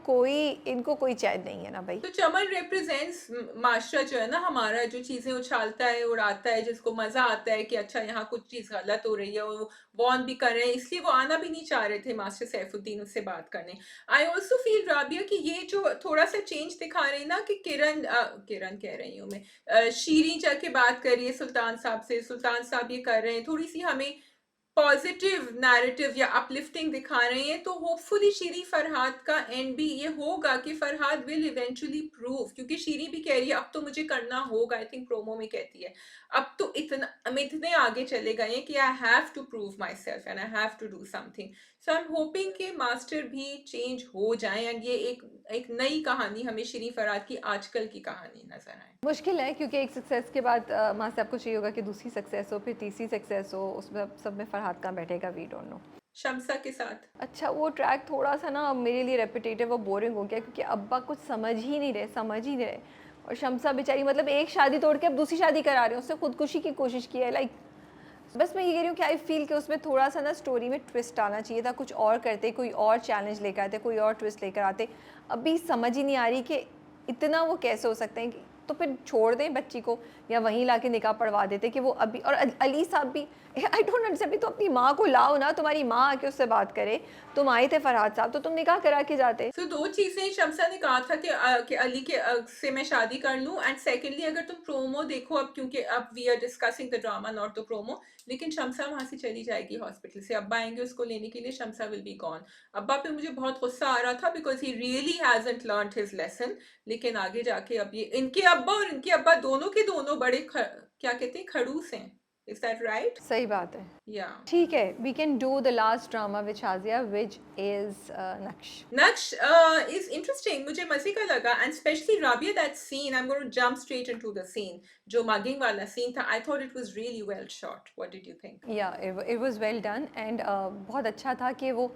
कोई चैन नहीं है ना भाई। तो चमन रिप्रेजेंट्स मास्टर जो है ना हमारा, जो चीजें उछालता है, उड़ाता है, जिसको मजा आता है कि अच्छा यहाँ कुछ चीज गलत हो रही है, और वो वॉर्न भी कर रहे हैं, इसलिए वो आना भी नहीं चाह रहे थे मास्टर सैफुद्दीन उससे बात करने। आई ऑल्सो फील राबिया कि ये जो थोड़ा सा चेंज दिखा रहे हैं ना, कि किरण कह रही हूँ मैं, शीरी जाके बात कर रही है सुल्तान साहब से, सुल्तान साहब ये कर रहे हैं, थोड़ी सी हमें पॉजिटिव नैरेटिव या अपलिफ्टिंग दिखा रहे हैं, तो होपफुली शीरी फरहाद का एंड भी ये होगा कि फरहाद विल इवेंचुअली प्रूव, क्योंकि शीरी भी कह रही है अब तो मुझे करना होगा, आई थिंक प्रोमो में कहती है अब तो इतना हम इतने आगे चले गए हैं कि I have to prove myself and I have to do something. So I am hoping कि मास्टर भी चेंज हो जाए एंड ये एक नई कहानी हमें शीरी फरहाद की आजकल की कहानी नजर आए। मुश्किल है क्योंकि एक सक्सेस के बाद माँ से आपको चाहिए होगा कि दूसरी सक्सेस हो, फिर तीसरी सक्सेस हो, उसमें सब में फरहाद कहाँ बैठेगा, वी डोंट नो। शम्सा के साथ अच्छा, वो ट्रैक थोड़ा सा ना मेरे लिए रेपिटेटिव और बोरिंग हो गया, क्योंकि अब्बा कुछ समझ ही नहीं रहे, और शम्सा बेचारी, मतलब एक शादी तोड़ के अब दूसरी शादी करा रहे हैं, उससे खुदकुशी की कोशिश की है, लाइक बस मैं ये कह रही हूँ कि आई फील कि उसमें थोड़ा सा ना स्टोरी में ट्विस्ट आना चाहिए था, कुछ और करते, कोई और चैलेंज लेकर आते, कोई और ट्विस्ट लेकर आते। अभी समझ ही नहीं आ रही कि इतना वो कैसे हो सकते हैं कि, तो फिर छोड़ दें बच्ची को या वहीं ला के निकाह पढ़वा देते कि वो अभी, और अली साहब भी आई डोंट अंडरस्टैंड, तो अपनी माँ को लाओ ना, तुम्हारी माँ आके उससे बात करे, तुम आए थे फरहाद साहब तो तुम निकाह करा के जाते। तो दो चीजें शम्सा ने कहा था कि अली के से मैं शादी कर लूं, एंड सेकेंडली अगर तुम प्रोमो देखो अब, क्योंकि अब we are discussing the drama not the promo, लेकिन शम्सा वहां से चली जाएगी हॉस्पिटल से, अब्बा आएंगे उसको लेने के लिए, शम्सा विल बी गॉन। अब्बा पे मुझे बहुत गुस्सा आ रहा था because he really hasn't learned his lesson, लेकिन आगे जाके अब ये इनके अब्बा और इनके अब्बा दोनों के दोनों बड़े क्या कहते हैं, खड़ूस हैं। Is that right? सही बात है। या ठीक है, we can do the last drama which हाजिया, which is Naksh. Naksh is interesting. मुझे मजे का लगा, and especially Rabia, that scene. I'm going to jump straight into the scene. जो mugging वाला scene था, I thought it was really well shot. What did you think? या it was well done, and बहुत अच्छा था कि वो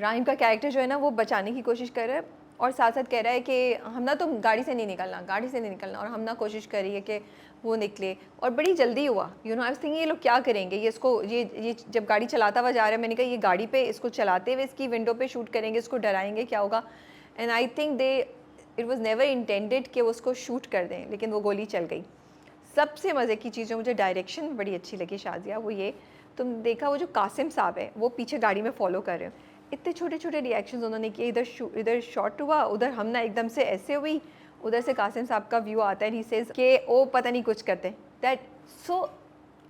राहिम का कैरेक्टर जो है ना वो बचाने की कोशिश कर रहा है, और साथ साथ कह रहा है कि हम ना तुम गाड़ी से नहीं निकलना, और हम ना कोशिश करिए कि वो निकले, और बड़ी जल्दी हुआ, you know. I was thinking ये लोग क्या करेंगे, ये जब गाड़ी चलाता हुआ जा रहा है, मैंने कहा ये गाड़ी पे इसको चलाते हुए इसकी विंडो पे शूट करेंगे, इसको डराएंगे, क्या होगा। And I think it was never intended कि वो उसको शूट कर दें, लेकिन वो गोली चल गई। सबसे मज़े की चीज़ जो मुझे डायरेक्शन बड़ी अच्छी लगी शाजिया, वो ये, तुम देखा वो जो कासिम साहब है वो पीछे गाड़ी में फॉलो कर रहे हो, इतने छोटे छोटे रिएक्शंस उन्होंने किए, इधर शॉट हुआ, उधर हम ना एकदम से ऐसे हुई, उधर से कासिम साहब का व्यू आता है, ही सेज कि ओ पता नहीं कुछ करते, that so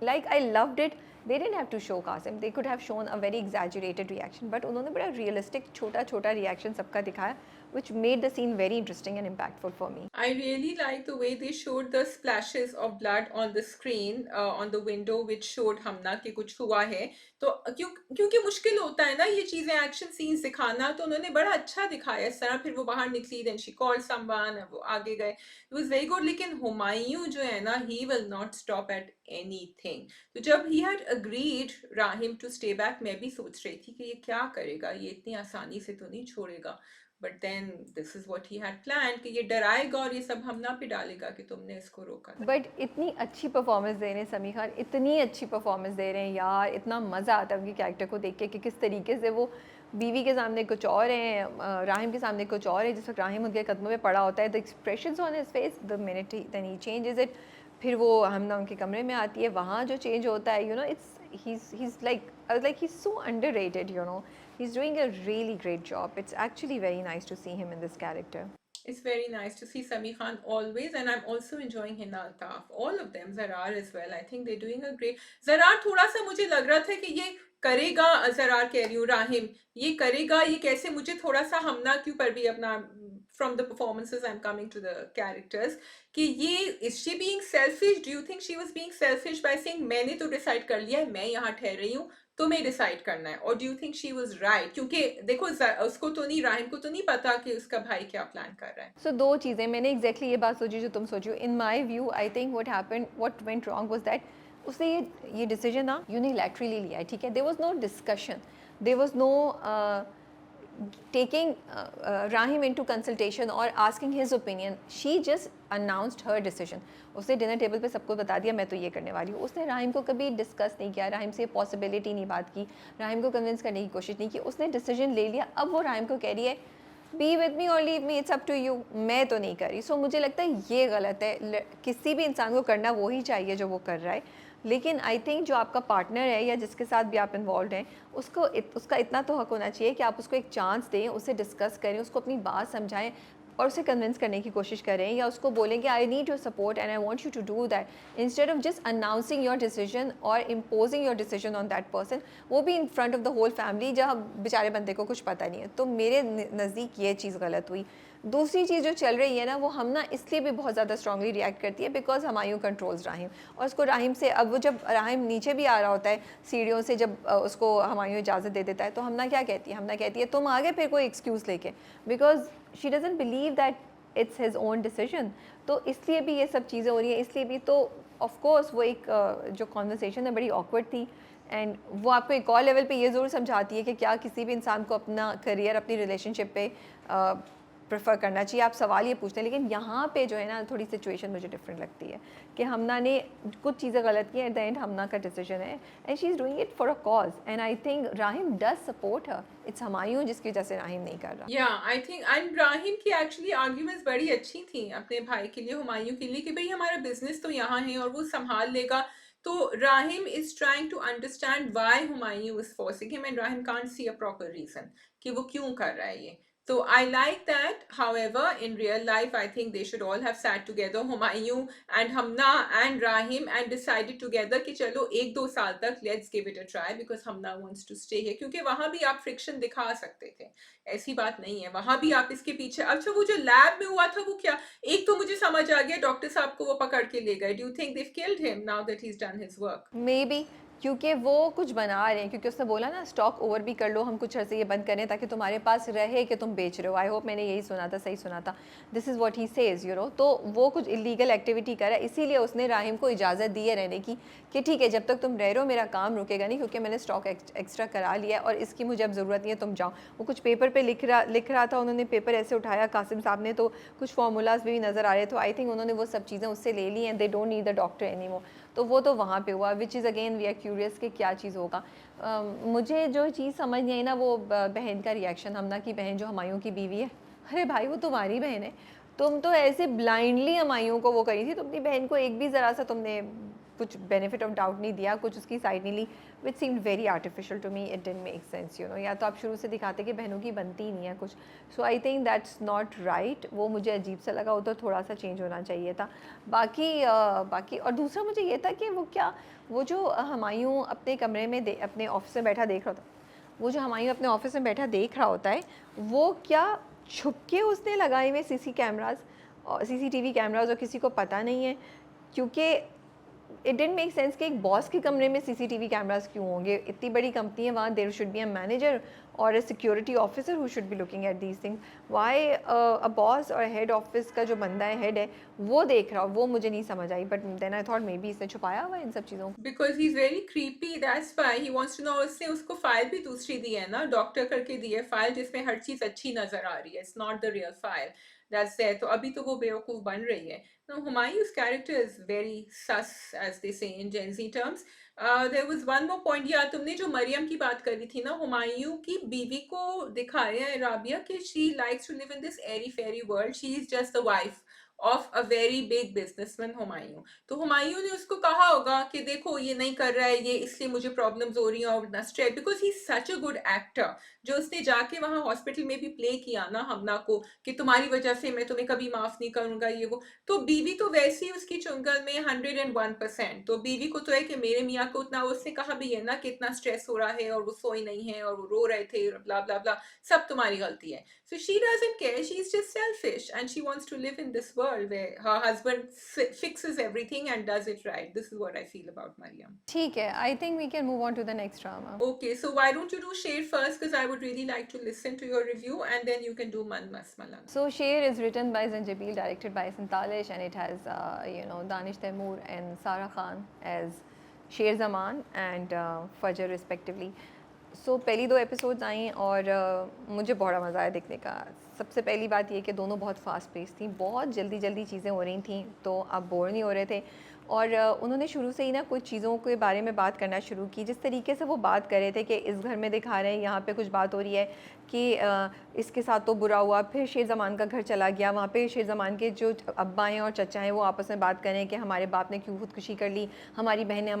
like I loved it. They didn't have to show Qasim, they could have shown a very exaggerated reaction, but उन्होंने बड़ा रियलिस्टिक छोटा छोटा रिएक्शन सबका दिखाया, which made the scene very interesting and impactful for me. I really like the way they showed the splashes of blood on the screen, on the window, which showed हमना कि कुछ हुआ है. तो क्योंकि मुश्किल होता है ना ये चीजें एक्शन सीन्स दिखाना, तो उन्होंने बड़ा अच्छा दिखाया इस तरह. फिर वो बाहर निकली, then she called someone, वो आगे गए. It was very good. लेकिन हुमायूं जो है ना, he will not stop at anything. तो जब he had agreed Rahim to stay back, मैं भी सोच रही थी कि ये क्या करेगा, ये इतनी आसानी से तो नहीं छोड़ेगा. But then this is what he had plan कि ये डराएगा और ये सब हमला पे डालेगा कि तुमने इसको रोका था. बट इतनी अच्छी परफॉर्मेंस दे रहे हैं समी खान, इतनी अच्छी परफॉर्मेंस दे रहे हैं यार, इतना मज़ा आता है उनके कैरेक्टर को देख के कि किस तरीके से वो बीवी के सामने कुछ और हैं, राहिम के सामने कुछ और है. जिस वक्त राहिम उनके कदमों में पड़ा होता है, the expressions on his face the minute then he changes it. फिर वो हमना उनके कमरे में आती है, वहाँ जो चेंज होता है, you no, it's he's like, I was like, he's so underrated, you know. He's doing a really great job. It's actually very nice to see him in this character. It's very nice to see Sami Khan always, and I'm also enjoying Hina Altaf. All of them, Zarar as well. I think they're doing a great. Zarar थोड़ा सा मुझे लग रहा था कि ये करेगा, Zarar कह रही हूँ, राहिम ये करेगा, ये कैसे, मुझे थोड़ा सा हमना क्यों पर भी अपना from the performances I'm coming to the characters कि ये is she being selfish? Do you think she was being selfish by saying मैंने तो decide कर लिया है, मैं यहाँ ठहर रही हूँ, तुम्हें डिसाइड करना है? और do you think she was right? क्योंकि देखो उसको तो नहीं, राहिम को तो नहीं पता कि उसका भाई क्या प्लान कर रहा है. सो दो चीज़ें मैंने एग्जैक्टली ये बात सोची जो तुम सोची हो. In my view I think what went wrong was that उसने ये डिसीजन ना यूनिलैटरली लिया है, ठीक है. There was no discussion, there was no taking Rahim into consultation or asking his opinion. She just announced her decision. उसने dinner table पे सबको बता दिया मैं तो ये करने वाली हूँ. उसने राहिम को कभी डिस्कस नहीं किया, राहिम से पॉसिबिलिटी नहीं बात की, राहिम को कन्विंस करने की कोशिश नहीं की. उसने डिसीजन ले लिया. अब वो राहिम को कह रही है बी विद मी और leave me, it's up to you. मैं तो नहीं करी. सो मुझे लगता है ये गलत है. किसी भी इंसान को करना वही चाहिए जो वो कर रहा है, लेकिन आई थिंक जो आपका पार्टनर है या जिसके साथ भी आप इन्वॉल्व हैं उसका इतना तो हक होना चाहिए कि आप उसको एक चांस दें, उससे डिस्कस करें, उसको अपनी बात समझाएं और उसे कन्विंस करने की कोशिश करें, या उसको बोलें कि I need your support and I want you to do that, instead of just announcing your decision और imposing your decision on that person, वो भी in front of the whole family जहाँ बेचारे बंदे को कुछ पता नहीं है. तो मेरे नज़दीक ये चीज़ गलत हुई. दूसरी चीज़ जो चल रही है ना, वो हम ना इसलिए भी बहुत ज़्यादा स्ट्रांगली रिएक्ट करती है बिकॉज हुमायूं कंट्रोल्स राहिम, और उसको राहिम से, अब वो जब राहिम नीचे भी आ रहा होता है सीढ़ियों से, जब उसको हुमायूं इजाज़त दे देता है, तो हमना क्या कहती है, हमना कहती है तुम आगे फिर कोई एक्सक्यूज़ लेके, because she doesn't believe that it's his own decision. तो इसलिए भी ये सब चीज़ें हो रही हैं. इसलिए भी तो ऑफ कोर्स वो एक जो कॉन्वर्सेशन है बड़ी ऑकवर्ड थी, एंड वो आपको एक और लेवल पे ये ज़रूर समझाती है कि क्या किसी भी इंसान को अपना करियर, अपनी रिलेशनशिप पे प्रेफर करना चाहिए. आप सवाल ये पूछते हैं, लेकिन यहाँ पे जो है ना थोड़ी सिचुएशन मुझे डिफरेंट लगती है कि हमना ने कुछ चीज़ें गलत की. एट द एंड हमना का डिसीजन है and she is doing it for a cause, and I think Rahim does support her. It's Humayun जिसकी वजह से राहिम नहीं कर रहा. या आई थिंक एंड राहिम की एक्चुअली आर्ग्यूमेंट्स बड़ी अच्छी थी अपने भाई के लिए, हुमायूं के लिए, कि भाई हमारा बिजनेस तो यहाँ है और वो संभाल लेगा. तो Rahim is trying to understand why Humayun is forcing him, and Rahim can't see a proper reason कि वो क्यों कर रहा है ये. So I like that. However, in real life, I think they should all have sat together, Humayun and Hamna and Rahim, and decided together कि चलो 1-2 साल तक let's give it a try because Hamna wants to stay here. क्योंकि वहाँ भी आप friction दिखा सकते थे, ऐसी बात नहीं है. वहाँ भी आप इसके पीछे, अच्छा वो जो लैब में हुआ था वो क्या, एक तो मुझे समझ आ गया, डॉक्टर साहब को वो पकड़ के ले गए. Do you think they've killed him now that he's done his work? Maybe. क्योंकि वो कुछ बना रहे हैं, क्योंकि उसने बोला ना स्टॉक ओवर भी कर लो, हम कुछ अर्से ये बंद करें ताकि तुम्हारे पास रहे कि तुम बेच रहे हो. आई होप मैंने यही सुना था, सही सुना था. This is what he says, you know. तो वो कुछ इलीगल एक्टिविटी कर रहा है, इसीलिए उसने राहिम को इजाज़त दी है रहने की कि ठीक है जब तक तुम रह रहे हो मेरा काम रुकेगा नहीं, क्योंकि मैंने स्टॉक एक्स्ट्रा करा लिया है और इसकी मुझे अब ज़रूरत नहीं है, तुम जाओ. वो कुछ पेपर पर लिख रहा था, उन्होंने पेपर ऐसे उठाया कासिम साहब ने, तो कुछ फार्मूलाज भी नज़र आ रहे. तो आई थिंक उन्होंने वो सब चीज़ें उससे ले ली हैं. They don't need the doctor any more. तो वो तो वहाँ पे हुआ, which is again we are curious कि क्या चीज़ होगा. मुझे जो चीज़ समझ नहीं आई ना, वो बहन का रिएक्शन, हमना की बहन जो हुमायूं की बीवी है. अरे भाई वो तुम्हारी बहन है, तुम तो ऐसे ब्लाइंडली हुमायूं को वो करी थी, तुम अपनी बहन को एक भी ज़रा सा तुमने कुछ बेनिफिट ऑफ डाउट नहीं दिया, कुछ उसकी साइड नहीं ली, which seemed very artificial to me. It didn't make sense, you know. या तो आप शुरू से दिखाते कि बहनों की बनती ही नहीं है कुछ. So I think that's not right. वो मुझे अजीब सा लगा, वो तो थोड़ा सा चेंज होना चाहिए था. बाकी और दूसरा मुझे ये था कि वो जो हुमायूं अपने कमरे में अपने ऑफिस में बैठा देख रहा था, वो जो हुमायूं अपने ऑफिस में बैठा देख रहा होता है, वो क्या छुप के उसने लगाए हुए सीसीटीवी कैमराज और किसी को पता नहीं है, क्योंकि इट डिडंट मेक सेंस कि एक बॉस के कमरे में सीसीटीवी कैमरास क्यों होंगे? इतनी बड़ी कंपनी है, वहाँ there should be a manager और a security officer who should be looking at these things. Why a boss और हेड ऑफिस का जो बंदा है, हेड है, वो देख रहा हो, वो मुझे नहीं समझ आई। But then I thought maybe इसने छुपाया हुआ है इन सब चीज़ों को। Because he is very creepy, that's why he wants to know. उसने उसको फाइल भी दूसरी दी है ना, डॉक्टर करके दी है फाइल, जिसमें हर चीज अच्छी नजर आ रही है, it's not the real file that's there. तो अभी तो वो बेवकूफ बन रही है। Now Humayun's character is very sus, as they say in Gen Z terms. There was one more point, या तुमने जो मरियम की बात करी थी ना, हुमायूं की बीवी को दिखाया है राबिया कि she likes to live in this airy fairy world, she is just the wife of a very big businessman Humayun. तो हुमायूं ने उसको कहा होगा कि देखो ये नहीं कर रहा है ये, इसलिए मुझे प्रॉब्लम्स हो रही हैं और stress, because he such a good actor. जो उसने जाके वहां हॉस्पिटल में भी प्ले किया ना हमना को, कि तुम्हारी वजह से मैं तुम्हें कभी माफ नहीं करूंगा ये वो। तो बीवी तो वैसे ही उसकी चुंगल में 101%। तो बीवी को तो है कि मेरे मियाँ को उतना, उसने कहा भी है ना कि इतना स्ट्रेस हो रहा है और वो सोई नहीं है और वो रो रहे थे, ब्ला ब्ला ब्ला, सब तुम्हारी गलती है। So she doesn't care, she's just selfish and she wants to live in this world where her husband fixes everything and does it right. This is what I feel about Mariam. ठीक है, I think we can move on to the next drama. Okay, so why don't you do Shade first, because I would really like to listen to your review, and then you can do Man Mas Malanga. So Sher is written by Zanjabil, directed by Santalish, and it has Danish Taimur and Sara Khan as Sher Zaman and Fajr respectively. So पहली 2 episodes I और मुझे बड़ा मज़ा आया देखने का। सबसे पहली बात ये कि दोनों बहुत फास्ट पेस थी, बहुत जल्दी जल्दी चीज़ें हो रही थी, तो आप बोर नहीं हो रहे थे। और उन्होंने शुरू से ही ना कुछ चीज़ों के बारे में बात करना शुरू की। जिस तरीके से वो बात कर रहे थे कि इस घर में दिखा रहे हैं, यहाँ पे कुछ बात हो रही है कि इसके साथ तो बुरा हुआ, फिर शेर ज़मान का घर चला गया, वहाँ पे शेर ज़मान के जो अब्बा हैं और चचा हैं वो आपस में बात कर रहे हैं कि हमारे बाप ने क्यों खुदकुशी कर ली, हमारी बहन ने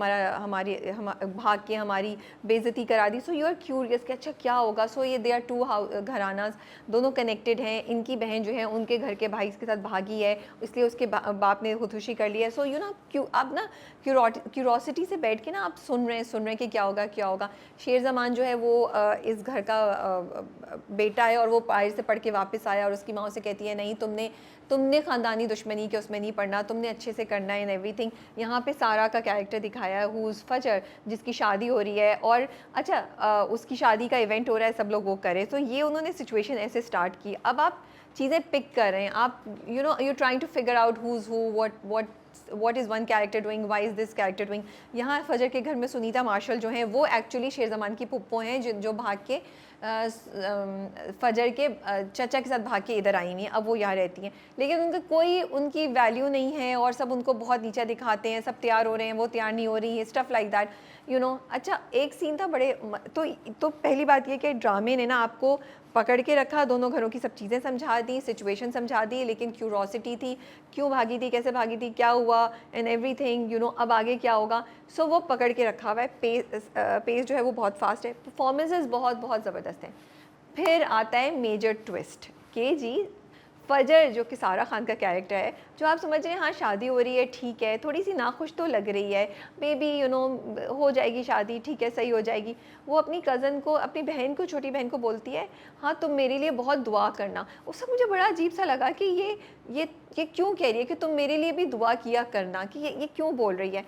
भाग के हमारी बेइज्जती करा दी। सो यू आर क्यूरियस कि अच्छा क्या होगा। सो ये दे आर 2 घरानाज, दोनों कनेक्टेड हैं। इनकी बहन जो है उनके घर के भाई के साथ भागी है, इसलिए उसके बाप ने खुदकुशी कर लिया है। सो यू ना आप ना क्यूरोसिटी से बैठ के ना आप सुन रहे हैं कि क्या होगा। शेर ज़मान जो है वो इस घर का बेटा है और वो बाहर से पढ़ के वापस आया और उसकी माँ उसे कहती है नहीं, तुमने ख़ानदानी दुश्मनी के उसमें नहीं पढ़ना, तुमने अच्छे से करना है इन एवरीथिंग। यहाँ पे सारा का कैरेक्टर दिखाया है, हु इज़ फजर, जिसकी शादी हो रही है और अच्छा उसकी शादी का इवेंट हो रहा है, सब लोग वो करें। तो ये उन्होंने सिचुएशन ऐसे स्टार्ट की। अब आप चीज़ें पिक कर रहे हैं, आप you trying to figure out who is who, what is one character doing, why is this character doing। यहाँ फजर के घर में सुनीता मार्शल जो हैं वो एक्चुअली शेर ज़मान की पुप्पो हैं, जो भाग के फजर के चचा के साथ भाग के इधर आई हुई हैं, अब वो यहाँ रहती हैं, लेकिन उनका कोई उनकी वैल्यू नहीं है और सब उनको बहुत नीचा दिखाते हैं। सब तैयार हो रहे हैं, वो तैयार नहीं हो रही है, स्टफ़ लाइक दैट अच्छा एक सीन था बड़े तो पहली बात ये कि ड्रामे ने ना आपको पकड़ के रखा, दोनों घरों की सब चीज़ें समझा दी, सिचुएशन समझा दी, लेकिन क्यूरोसिटी थी, क्यों भागी थी, कैसे भागी थी, क्या हुआ एंड एवरीथिंग अब आगे क्या होगा। सो वो पकड़ के रखा हुआ है। पेस जो है वो बहुत फास्ट है, परफॉर्मेंसेस बहुत बहुत ज़बरदस्त हैं। फिर आता है मेजर ट्विस्ट के जी फजर जो कि सारा खान का कैरेक्टर है, जो आप समझ रहे हैं हाँ शादी हो रही है, ठीक है, थोड़ी सी नाखुश तो लग रही है, मे बी हो जाएगी शादी, ठीक है, सही हो जाएगी। वो अपनी कज़न को, अपनी बहन को, छोटी बहन को बोलती है हाँ तुम मेरे लिए बहुत दुआ करना। उससे मुझे बड़ा अजीब सा लगा कि ये क्यों कह रही है कि तुम मेरे लिए भी दुआ किया करना, कि ये क्यों बोल रही है।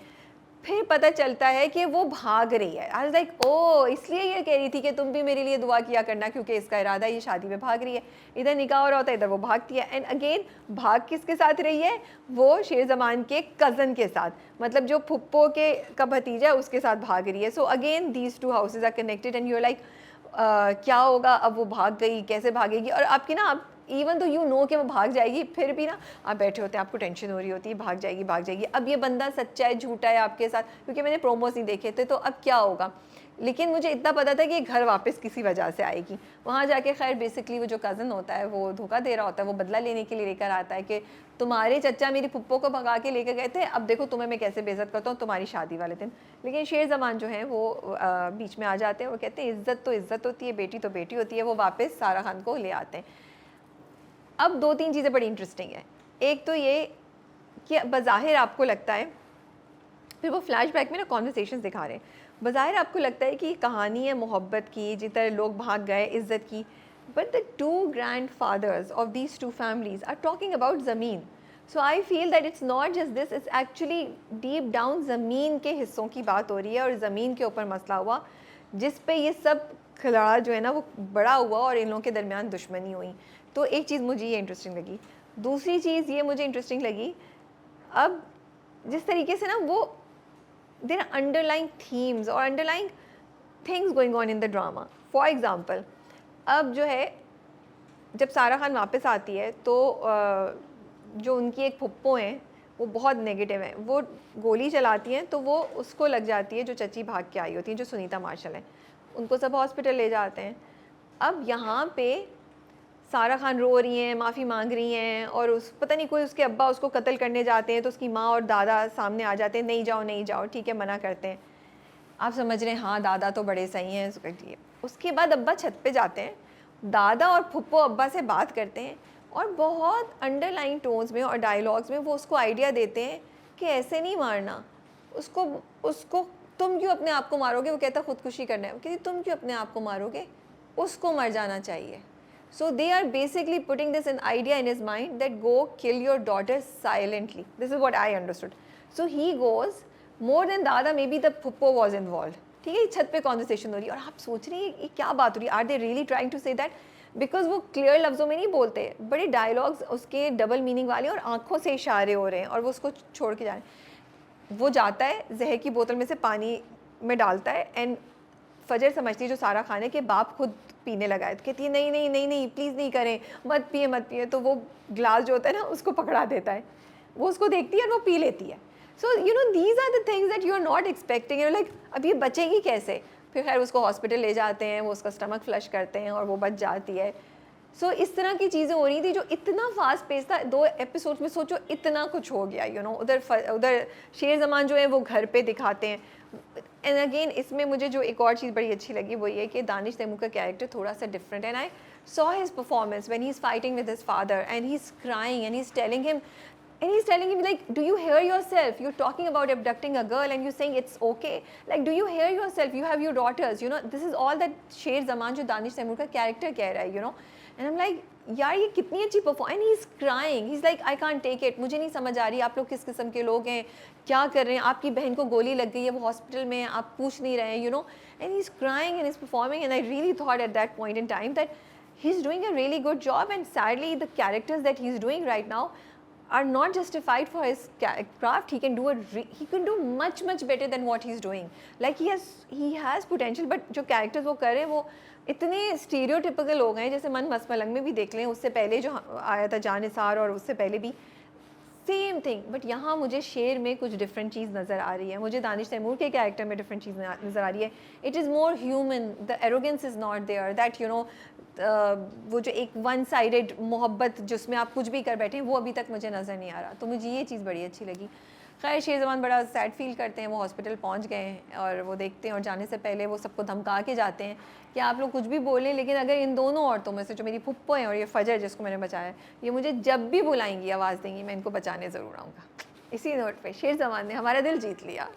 फिर पता चलता है कि वो भाग रही है। आई वाज लाइक ओ, इसलिए ये कह रही थी कि तुम भी मेरे लिए दुआ किया करना, क्योंकि इसका इरादा ये शादी में भाग रही है। इधर निकाह हो रहा होता है, इधर वो भागती है। एंड अगेन भाग किसके साथ रही है, वो शेर ज़मान के कज़न के साथ, मतलब जो फुप्पो के का भतीजा है उसके साथ भाग रही है। So again these 2 houses are connected and you are like क्या होगा अब, वो भाग गई, कैसे भागेगी। और आपकी ना आप इवन तो कि वो भाग जाएगी, फिर भी ना आप बैठे होते हैं, आपको टेंशन हो रही होती है भाग जाएगी। अब ये बंदा सच्चा है झूठा है आपके साथ, क्योंकि मैंने प्रोमोस नहीं देखे थे, तो अब क्या होगा। लेकिन मुझे इतना पता था कि घर वापस किसी वजह से आएगी। वहाँ जाके खैर बेसिकली वो जो कज़न होता है वो धोखा दे रहा होता है, वो बदला लेने के लिए लेकर आता है कि तुम्हारे चचा मेरी पुप्पो को भगा के लेकर गए थे, अब देखो तुम्हें मैं कैसे बेइज्जत करता हूँ तुम्हारी शादी वाले दिन। लेकिन शेर ज़मान जो है वो बीच में आ जाते हैं, वो कहते हैं इज़्ज़त तो इज़्ज़त होती है, बेटी तो बेटी होती है। वो वापस सारा खान को ले आते हैं। अब 2-3 चीज़ें बड़ी इंटरेस्टिंग है। एक तो ये कि बज़ाहिर आपको लगता है, फिर वो फ्लैशबैक में ना कॉन्वर्सेशंस दिखा रहे हैं, बज़ाहिर आपको लगता है कि कहानी है मोहब्बत की, जिस तरह लोग भाग गए, इज़्ज़त की, But the two grandfathers of these two families are talking about ज़मीन. So I feel that it's not just this, it's actually deep down ज़मीन के हिस्सों की बात हो रही है और ज़मीन के ऊपर मसला हुआ जिस पे ये सब खिलाड़ा जो है ना वो बड़ा हुआ और इन लोगों के दरमियान दुश्मनी हुई. तो एक चीज़ मुझे ये इंटरेस्टिंग लगी. दूसरी चीज़ ये मुझे इंटरेस्टिंग लगी, अब जिस तरीके से ना वो देयर आर अंडरलाइंग थीम्स और underlying things going on in the drama. For example, अब जो है जब सारा खान वापस आती है तो जो उनकी एक फुप्पो हैं वो बहुत नेगेटिव हैं. वो गोली चलाती हैं तो वो उसको लग जाती है जो चची भाग के आई होती हैं, जो सुनीता मार्शल हैं. उनको सब हॉस्पिटल ले जाते हैं. अब यहाँ पे सारा खान रो रही हैं, माफ़ी मांग रही हैं और उस पता नहीं कोई उसके अब्बा उसको कत्ल करने जाते हैं तो उसकी माँ और दादा सामने आ जाते हैं, नहीं जाओ नहीं जाओ, ठीक है मना करते हैं. आप समझ रहे हैं हाँ दादा तो बड़े सही हैं उसके लिए. उसके बाद अब्बा छत पे जाते हैं, दादा और फुप्पो अब्बा से बात करते हैं और बहुत अंडरलाइन टोन्स में और डायलॉग्स में वो उसको आइडिया देते हैं कि ऐसे नहीं मारना उसको. उसको तुम क्यों अपने आप को मारोगे, वो कहता खुदकुशी करना है, कहती तुम क्यों अपने आप को मारोगे, उसको मर जाना चाहिए. So they are basically putting this an idea in his mind that go kill your daughter silently. This is what I understood. So he goes, more than दादा maybe the फुप्पो was involved. ठीक है, छत पे conversation हो रही है और आप सोच रही है ये क्या बात हो रही है, are they really trying to say that, because वो क्लियर लफ्ज़ों में नहीं बोलते, बड़े डायलॉग्स उसके डबल मीनिंग वाले और आंखों से इशारे हो रहे हैं और वो उसको छोड़ के जा रहे हैं. वो जाता है जहर की बोतल में से पानी में डालता है एंड फजर समझती है जो सारा खान है कि बाप खुद पीने लगा है, तो कहती है नहीं नहीं नहीं नहीं प्लीज़ नहीं करें, मत पिए मत पिए. तो वो ग्लास जो होता है ना उसको पकड़ा देता है, वो उसको देखती है और वो पी लेती है. So you know these are the things that you are not expecting. You like अब ये बचेगी कैसे. फिर खैर उसको हॉस्पिटल ले जाते हैं, वो उसका स्टमक फ्लश करते हैं और वो बच जाती है. सो इस तरह की चीज़ें हो रही थी जो इतना फास्ट पेस था. 2 एपिसोड्स में सोचो इतना कुछ हो गया. यू नो उधर शेर जमान जो है वो घर पे दिखाते हैं. एंड अगेन इसमें मुझे जो एक और चीज़ बड़ी अच्छी लगी वो ये कि दानिश तैमूर का कैरेक्टर थोड़ा सा different. And I saw his performance when he's fighting with his father and he's crying and he's telling him like, do you hear yourself, you're talking about abducting a girl and you're saying it's okay, like do you hear yourself, you have your daughters, you know, this is all that Sher Zaman जो दानिश तैमूर का character कह रहा है, you know. And I'm like यार ये कितनी अच्छी perform. And he is crying, he is like I can't take it, मुझे नहीं समझ आ रही आप लोग किस किस्म के लोग हैं, क्या कर रहे हैं, आपकी बहन को गोली लग गई है, वो हॉस्पिटल में है, आप पूछ नहीं रहे हैं, you know. And he is crying and is performing and I really thought at that point in time that he is doing a really good job. And sadly the characters that he is doing right now are not justified for his craft. He can do much better than what he's doing. Like he has potential, but जो characters वो कर रहे हैं वो इतने stereotypical हो गए हैं. जैसे मन मसमलंग में भी देख लें, उससे पहले जो आया था जान निसार और उससे पहले भी सेम थिंग. बट यहाँ मुझे शेर में कुछ डिफरेंट चीज़ नज़र आ रही है, मुझे दानिश तैमूर के कैरेक्टर में डिफरेंट चीज़ नज़र आ रही है. It is more human, the arrogance is not there, that you know वो जो एक वन साइडेड मोहब्बत जिसमें आप कुछ भी कर बैठे हैं वो अभी तक मुझे नज़र नहीं आ रहा. तो मुझे ये चीज़ बड़ी अच्छी लगी. खैर शेर जमान बड़ा सैड फील करते हैं, वो हॉस्पिटल पहुंच गए हैं और वो देखते हैं और जाने से पहले वो सबको धमका के जाते हैं कि आप लोग कुछ भी बोलें, लेकिन अगर इन दोनों औरतों में से जो मेरी फुप्पो हैं और ये फजर जिसको मैंने बचाया, ये मुझे जब भी बुलाएंगी आवाज़ देंगी, मैं इनको बचाने ज़रूर आऊँगा. इसी नोट पे शेर जमान ने हमारा दिल जीत लिया.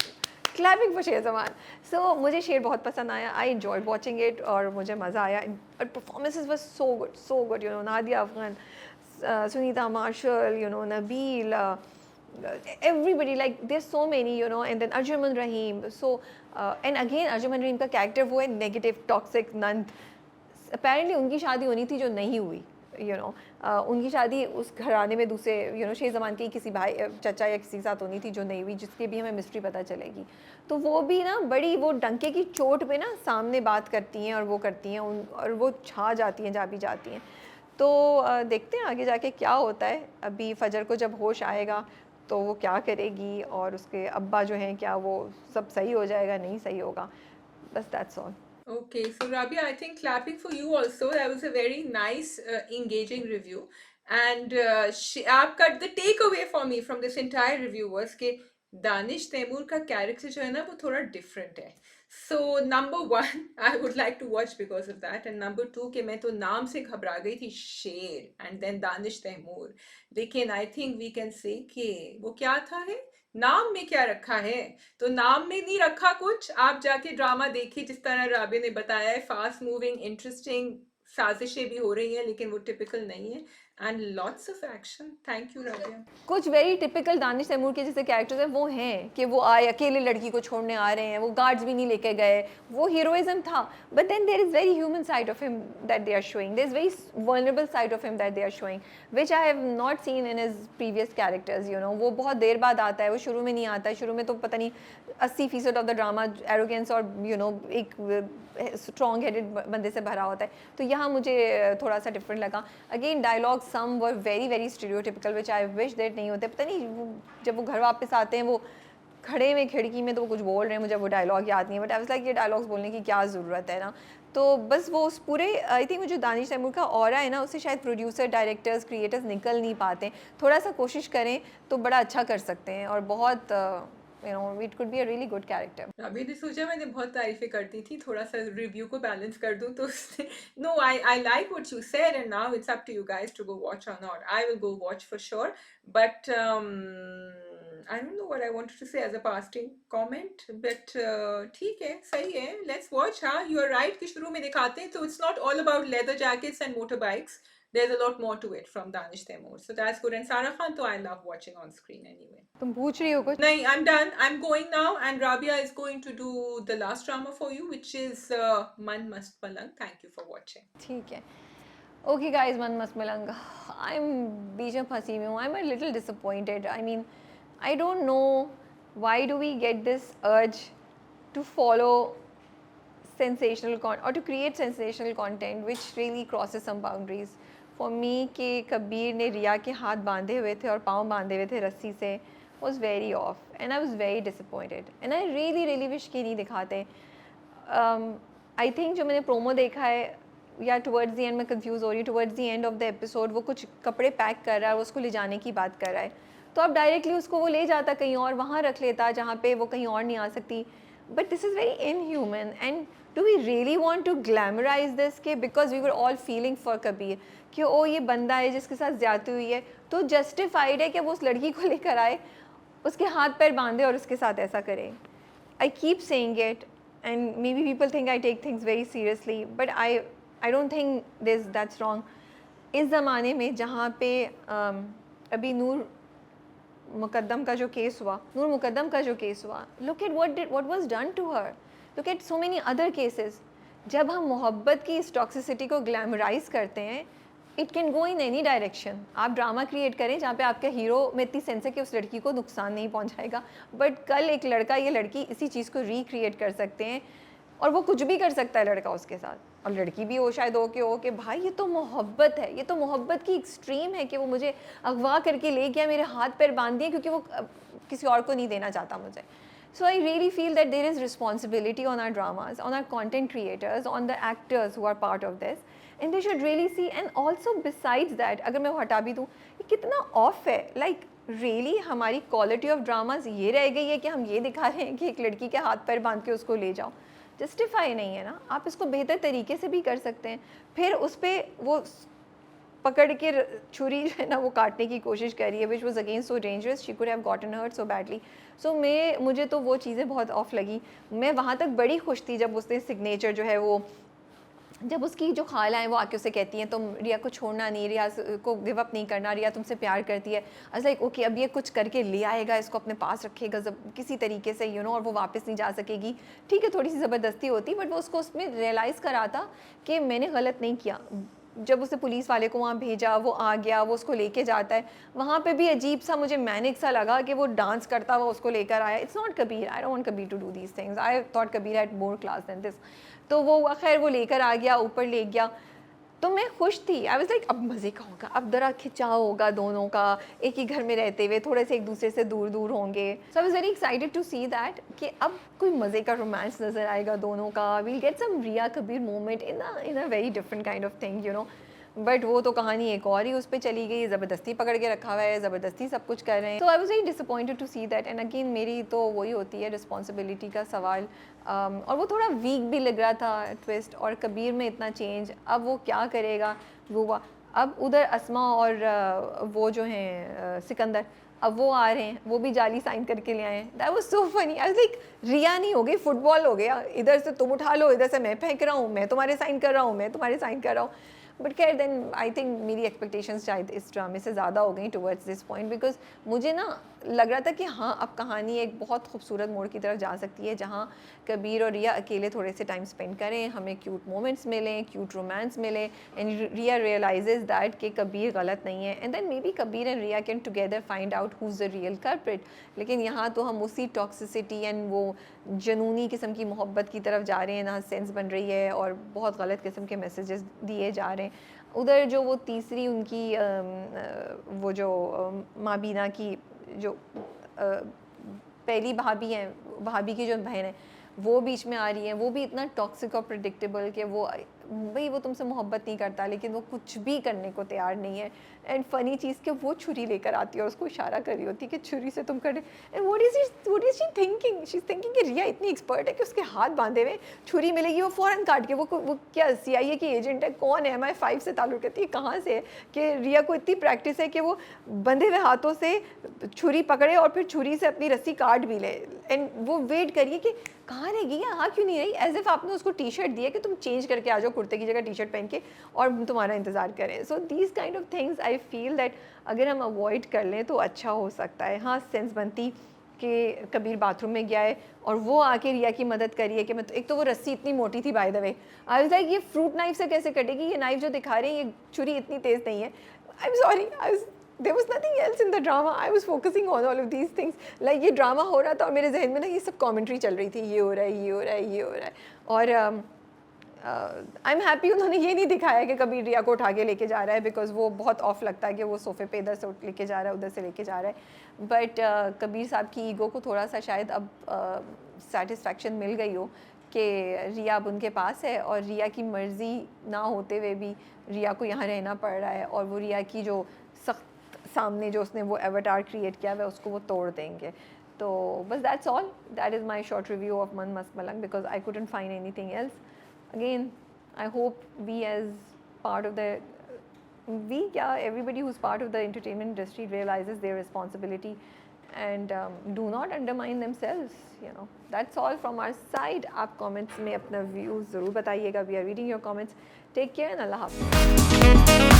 क्लैपिंग फॉर शेर जमान. सो मुझे शेर बहुत पसंद आया, आई एन्जॉयड वॉचिंग इट और मुझे मज़ा आया. और performances was so good, you know, Nadia Afghan, Sunita Marshall, you know, Nabil, everybody, like there's so many, you know, and then Arjuman Rahim. So and again Arjuman Rahim का character वो है negative toxic नंद. Apparently उनकी शादी होनी थी जो नहीं हुई, you know. उनकी शादी उस घराने में दूसरे, you know, शेर ज़मान के किसी भाई चचा या किसी के साथ होनी थी जो नहीं हुई, जिसकी भी हमें मिस्ट्री पता चलेगी. तो वो भी ना बड़ी वो डंके की चोट पे ना सामने बात करती हैं और वो करती हैं और वो छा जाती हैं, जा भी जाती हैं. तो देखते हैं आगे जाके क्या होता है. अभी फजर को जब होश आएगा तो वो क्या करेगी और उसके अब्बा जो हैं क्या वो सब सही हो जाएगा, नहीं सही होगा, बस that's all. Okay, so Rabia, I think clapping for you also. That was a very nice, engaging review. And आपका the takeaway for me from this entire review was कि दानिश तैमूर का कैरेक्टर जो है ना वो थोड़ा डिफरेंट है. So number one, I would like to watch because of that. And number two, कि मैं तो नाम से घबरा गई थी शेर and then दानिश तैमूर. लेकिन I think we can say कि वो क्या था है, नाम में क्या रखा है. तो नाम में नहीं रखा कुछ, आप जाके ड्रामा देखिए जिस तरह राबे ने बताया है, फास्ट मूविंग, इंटरेस्टिंग, साजिशें भी हो रही हैं लेकिन वो टिपिकल नहीं है, and lots of action. Thank you Rabia. कुछ वेरी टिपिकल दानिश तैमूर के जैसे कैरेक्टर्स हैं वो हैं कि वो आए अकेले लड़की को छोड़ने आ रहे हैं, वो गार्ड्स भी नहीं लेके गए, वो हीरोइज्म था. But then there is very human side of him that they are showing, there is very vulnerable side of him that they are showing, which I have not seen in his previous characters. You know, वो बहुत देर बाद आता है, वो शुरू में नहीं आता है. शुरू में तो पता नहीं 80% ऑफ द ड्रामा एरोगेंस और यू नो एक स्ट्रॉन्ग हेडेड बंदे से भरा होता है. तो यहाँ मुझे थोड़ा सा डिफरेंट लगा. Again dialogue some were very very stereotypical which I wish that नहीं होते. पता नहीं जब वो घर वापस आते हैं वो खड़े हुए खिड़की में तो वो कुछ बोल रहे हैं, मुझे वो डायलॉग याद नहीं है. बट आई वाज लाइक ये डायलॉग्स बोलने की क्या ज़रूरत है ना. तो बस वो उस पूरे आई थिंक जो दानिश तैमूर का ऑरा है ना उससे शायद प्रोड्यूसर डायरेक्टर्स क्रिएटर्स निकल नहीं पाते. थोड़ा सा कोशिश करें तो बड़ा अच्छा कर सकते हैं और बहुत you know it could be a really good character. अभी ने सोचा मैंने बहुत तारीफें कर दी थी, थोड़ा सा रिव्यू को बैलेंस कर दूं तो उसने no I like what you said and now it's up to you guys to go watch or not. I will go watch for sure, but I don't know what I wanted to say as a passing comment, but ठीक है, सही है, let's watch. हाँ, you are right कि शुरू में दिखाते हैं तो it's not all about leather jackets and motor bikes. There's a lot more to it from Danish Taimur. So that's good. And Sarah Khan, तो I love watching on screen anyway. तुम पूछ रही हो कुछ? नहीं, I'm done. I'm going now, and Rabia is going to do the last drama for you, which is Man Mast Palang. Thank you for watching. ठीक है. Okay guys, Man Mast Malang. I'm बीच में फंसी हुई हूँ. I'm a little disappointed. I mean, I don't know why do we get this urge to follow sensational content or to create sensational content which really crosses some boundaries. For me कि कबीर ने रिया के हाथ बांधे हुए थे और पाँव बांधे हुए थे रस्सी से was very off and I was very disappointed and I really really wish कि नहीं दिखाते. I think जो मैंने प्रोमो देखा है या टुवर्ड्स द एंड में कंफ्यूज हो रही हूँ, towards the end of the episode वो कुछ कपड़े पैक कर रहा है और उसको ले जाने की बात कर रहा है. तो अब डायरेक्टली उसको वो ले जाता कहीं और, वहाँ रख लेता जहाँ पे वो कहीं और नहीं आ सकती. But this is very inhuman and do we really want to glamorise this के because we were all feeling for Kabir कि ओ ये बंदा है जिसके साथ ज़्यादती हुई है तो जस्टिफाइड है कि वो उस लड़की को लेकर आए, उसके हाथ पैर बांधे और उसके साथ ऐसा करे. I keep saying it and maybe people think I take things very seriously, but I don't think that's wrong. इस ज़माने में जहाँ पे अभी नूर मुकद्दम का जो केस हुआ, look at what was done to her. Look at so many other cases. जब हम मोहब्बत की इस टॉक्सिसिटी को ग्लैमराइज करते हैं, it can go in any direction. आप ड्रामा क्रिएट करें जहाँ पे आपका हीरो में इतनी सेंस है कि उस लड़की को नुकसान नहीं पहुँचाएगा, बट कल एक लड़का या लड़की इसी चीज़ को रिक्रिएट कर सकते हैं और वो कुछ भी कर सकता है लड़का उसके साथ, और लड़की भी हो शायद हो कि भाई ये तो मोहब्बत है, ये तो मोहब्बत की एक्सट्रीम है कि वो मुझे अगवा करके ले गया, मेरे हाथ पैर बांध दिए क्योंकि वो किसी और को नहीं देना चाहता मुझे. So I really feel that there is responsibility on our dramas, on our content creators, on the actors who are part of this, and they should really see. And also besides that, अगर मैं वो हटा भी दूँ, ये कितना off है. Like really हमारी quality of dramas ये रह गई है कि हम ये दिखा रहे हैं कि एक लड़की के हाथ पैर बांध के उसको ले जाओ. जस्टिफाई नहीं है ना. आप इसको बेहतर तरीके से भी कर सकते हैं. फिर उस पर वो पकड़ के छुरी जो है ना वो काटने की कोशिश करी है, which was again so dangerous, she could have gotten hurt so badly. So मुझे तो वो चीज़ें बहुत ऑफ लगी. मैं वहाँ तक बड़ी खुश थी जब उसने सिग्नेचर जो है वो, जब उसकी जो खाला है वो आके उसे कहती हैं तुम रिया को छोड़ना नहीं, रिया को गिव अप नहीं करना, रिया तुमसे प्यार करती है. आज लाइक ओके अब ये कुछ करके ले आएगा, इसको अपने पास रखेगा किसी तरीके से और वो वापस नहीं जा सकेगी. ठीक है थोड़ी सी ज़बरदस्ती होती, बट वो उसको उसमें रियलाइज़ कराता कि मैंने गलत नहीं किया. जब उसे पुलिस वाले को वहाँ भेजा, वो आ गया, वो उसको लेके जाता है, वहाँ पे भी अजीब सा मुझे मैनिक सा लगा कि वो डांस करता हुआ उसको लेकर आया. It's not Kabir. I don't want Kabir to do these things. I thought Kabir had more class than this. तो वो खैर वो लेकर आ गया, ऊपर ले गया, तो मैं खुश थी. आई वाज लाइक अब मज़े का होगा, अब ज़रा खिंचाव होगा दोनों का, एक ही घर में रहते हुए थोड़े से एक दूसरे से दूर दूर होंगे. So I was very excited to see that कि अब कोई मज़े का रोमांस नज़र आएगा दोनों का. We'll get some Riya Kabir moment in a very different kind of thing. But वो तो कहानी एक और ही उस पर चली गई. ज़बरदस्ती पकड़ के रखा हुआ है, ज़बरदस्ती सब कुछ कर रहे हैं. तो I was very disappointed to see that. And again मेरी तो वही होती है रिस्पॉन्सिबिलिटी का सवाल. और वो थोड़ा वीक भी लग रहा था ट्विस्ट, और कबीर में इतना चेंज, अब वो क्या करेगा वो. अब उधर अस्मा और वो जो हैं सिकंदर, अब वो आ रहे हैं, वो भी जाली साइन करके ले आए हैं. That was so funny. I was like Riya नहीं हो गई, फुटबॉल हो गया. इधर से तुम उठा लो, इधर से मैं फेंक रहा हूँ, मैं तुम्हारे साइन कर रहा हूँ, मैं तुम्हारे साइन कर रहा हूँ. बट खैर देन आई थिंक मेरी एक्सपेक्टेशंस शायद इस ड्रामे से ज़्यादा हो गई टुवर्ड्स दिस पॉइंट, बिकॉज मुझे ना लग रहा था कि हाँ अब कहानी एक बहुत खूबसूरत मोड़ की तरफ जा सकती है, जहाँ कबीर और रिया अकेले थोड़े से टाइम स्पेंड करें, हमें क्यूट मोमेंट्स मिलें, क्यूट रोमांस मिले, एंड रिया रियलाइजेज दैट कि कबीर गलत नहीं है, and then maybe Kabir and Riya can together find out who is the real culprit. लेकिन यहाँ तो हम उसी टॉक्सिसिटी एंड वो जनूनी किस्म की मोहब्बत की तरफ जा रहे हैं, ना सेंस बन रही है और बहुत गलत किस्म के मैसेजेस दिए जा रहे हैं. उधर जो वो तीसरी उनकी वो जो माँ बीना की जो पहली भाभी हैं, भाभी की जो बहन है, वो बीच में आ रही है, वो भी इतना टॉक्सिक और प्रिडिक्टेबल कि वो भाई वो तुमसे मोहब्बत नहीं करता लेकिन वो कुछ भी करने को तैयार नहीं है. एंड फनी चीज़ कि वो छुरी लेकर आती है और उसको इशारा कर रही होती है कि छुरी से तुम कर. And what is she thinking? She is thinking कि रिया इतनी एक्सपर्ट है कि उसके हाथ बांधे हुए, छुरी मिलेगी वो फ़ौरन काट के, वो क्या CIA की एजेंट है, कौन है, MI5 से ताल्लुक़ रखती है, कहाँ से है कि रिया को इतनी प्रैक्टिस है कि वो बंधे हुए हाथों से छुरी पकड़े और फिर छुरी से अपनी रस्सी काट भी ले. एंड वो वेट करिए कि कहाँ रहेगी, यहाँ क्यों नहीं रही, एज इफ आपने उसको टी-शर्ट दी है कि तुम चेंज करके आ जाओ कुर्ते की जगह टी-शर्ट पहन के और तुम्हारा इंतज़ार करें. So these kind of things I feel that अगर हम अवॉइड कर लें तो अच्छा हो सकता है. हाँ सेंस बनती कि कबीर बाथरूम में गया है और वो आके रिया की मदद करी है कि मैं तो, एक तो वो रस्सी इतनी मोटी थी by the way, I was like ये फ्रूट नाइफ से कैसे कटेगी, ये नाइफ जो दिखा रहे हैं ये छुरी इतनी तेज़ नहीं है. आई am sorry, there was nothing else in the drama. I was focusing on all of these things. Like ये ड्रामा हो रहा था और मेरे जहन में ना ये सब कॉमेंट्री चल रही थी, ये हो रहा है, ये हो रहा है, ये हो रहा है. और आई एम हैप्पी उन्होंने ये नहीं दिखाया कि कभी रिया को उठा के लेके जा रहा है, बिकॉज वो बहुत ऑफ लगता है कि वो सोफ़े पे इधर से लेके जा रहा है, उधर से लेके जा रहा है. बट कबीर साहब की ईगो को थोड़ा सा शायद अब सेटिस्फैक्शन मिल गई हो कि रिया अब उनके पास है और रिया की मर्ज़ी ना होते हुए भी रिया को यहाँ रहना पड़ रहा है, और वो रिया की जो सख्त सामने जो उसने वो एवटार क्रिएट किया हुआ है उसको वो तोड़ देंगे. तो बस that's all. That is my short review of मन मस्त मलंग because I couldn't find anything else. Again, I hope we as part of the everybody who's part of the entertainment industry realizes their responsibility and do not undermine themselves. You know, that's all from our side. आप comments में अपना views ज़रूर बताइएगा. We are reading your comments. Take care and Allah Hafiz.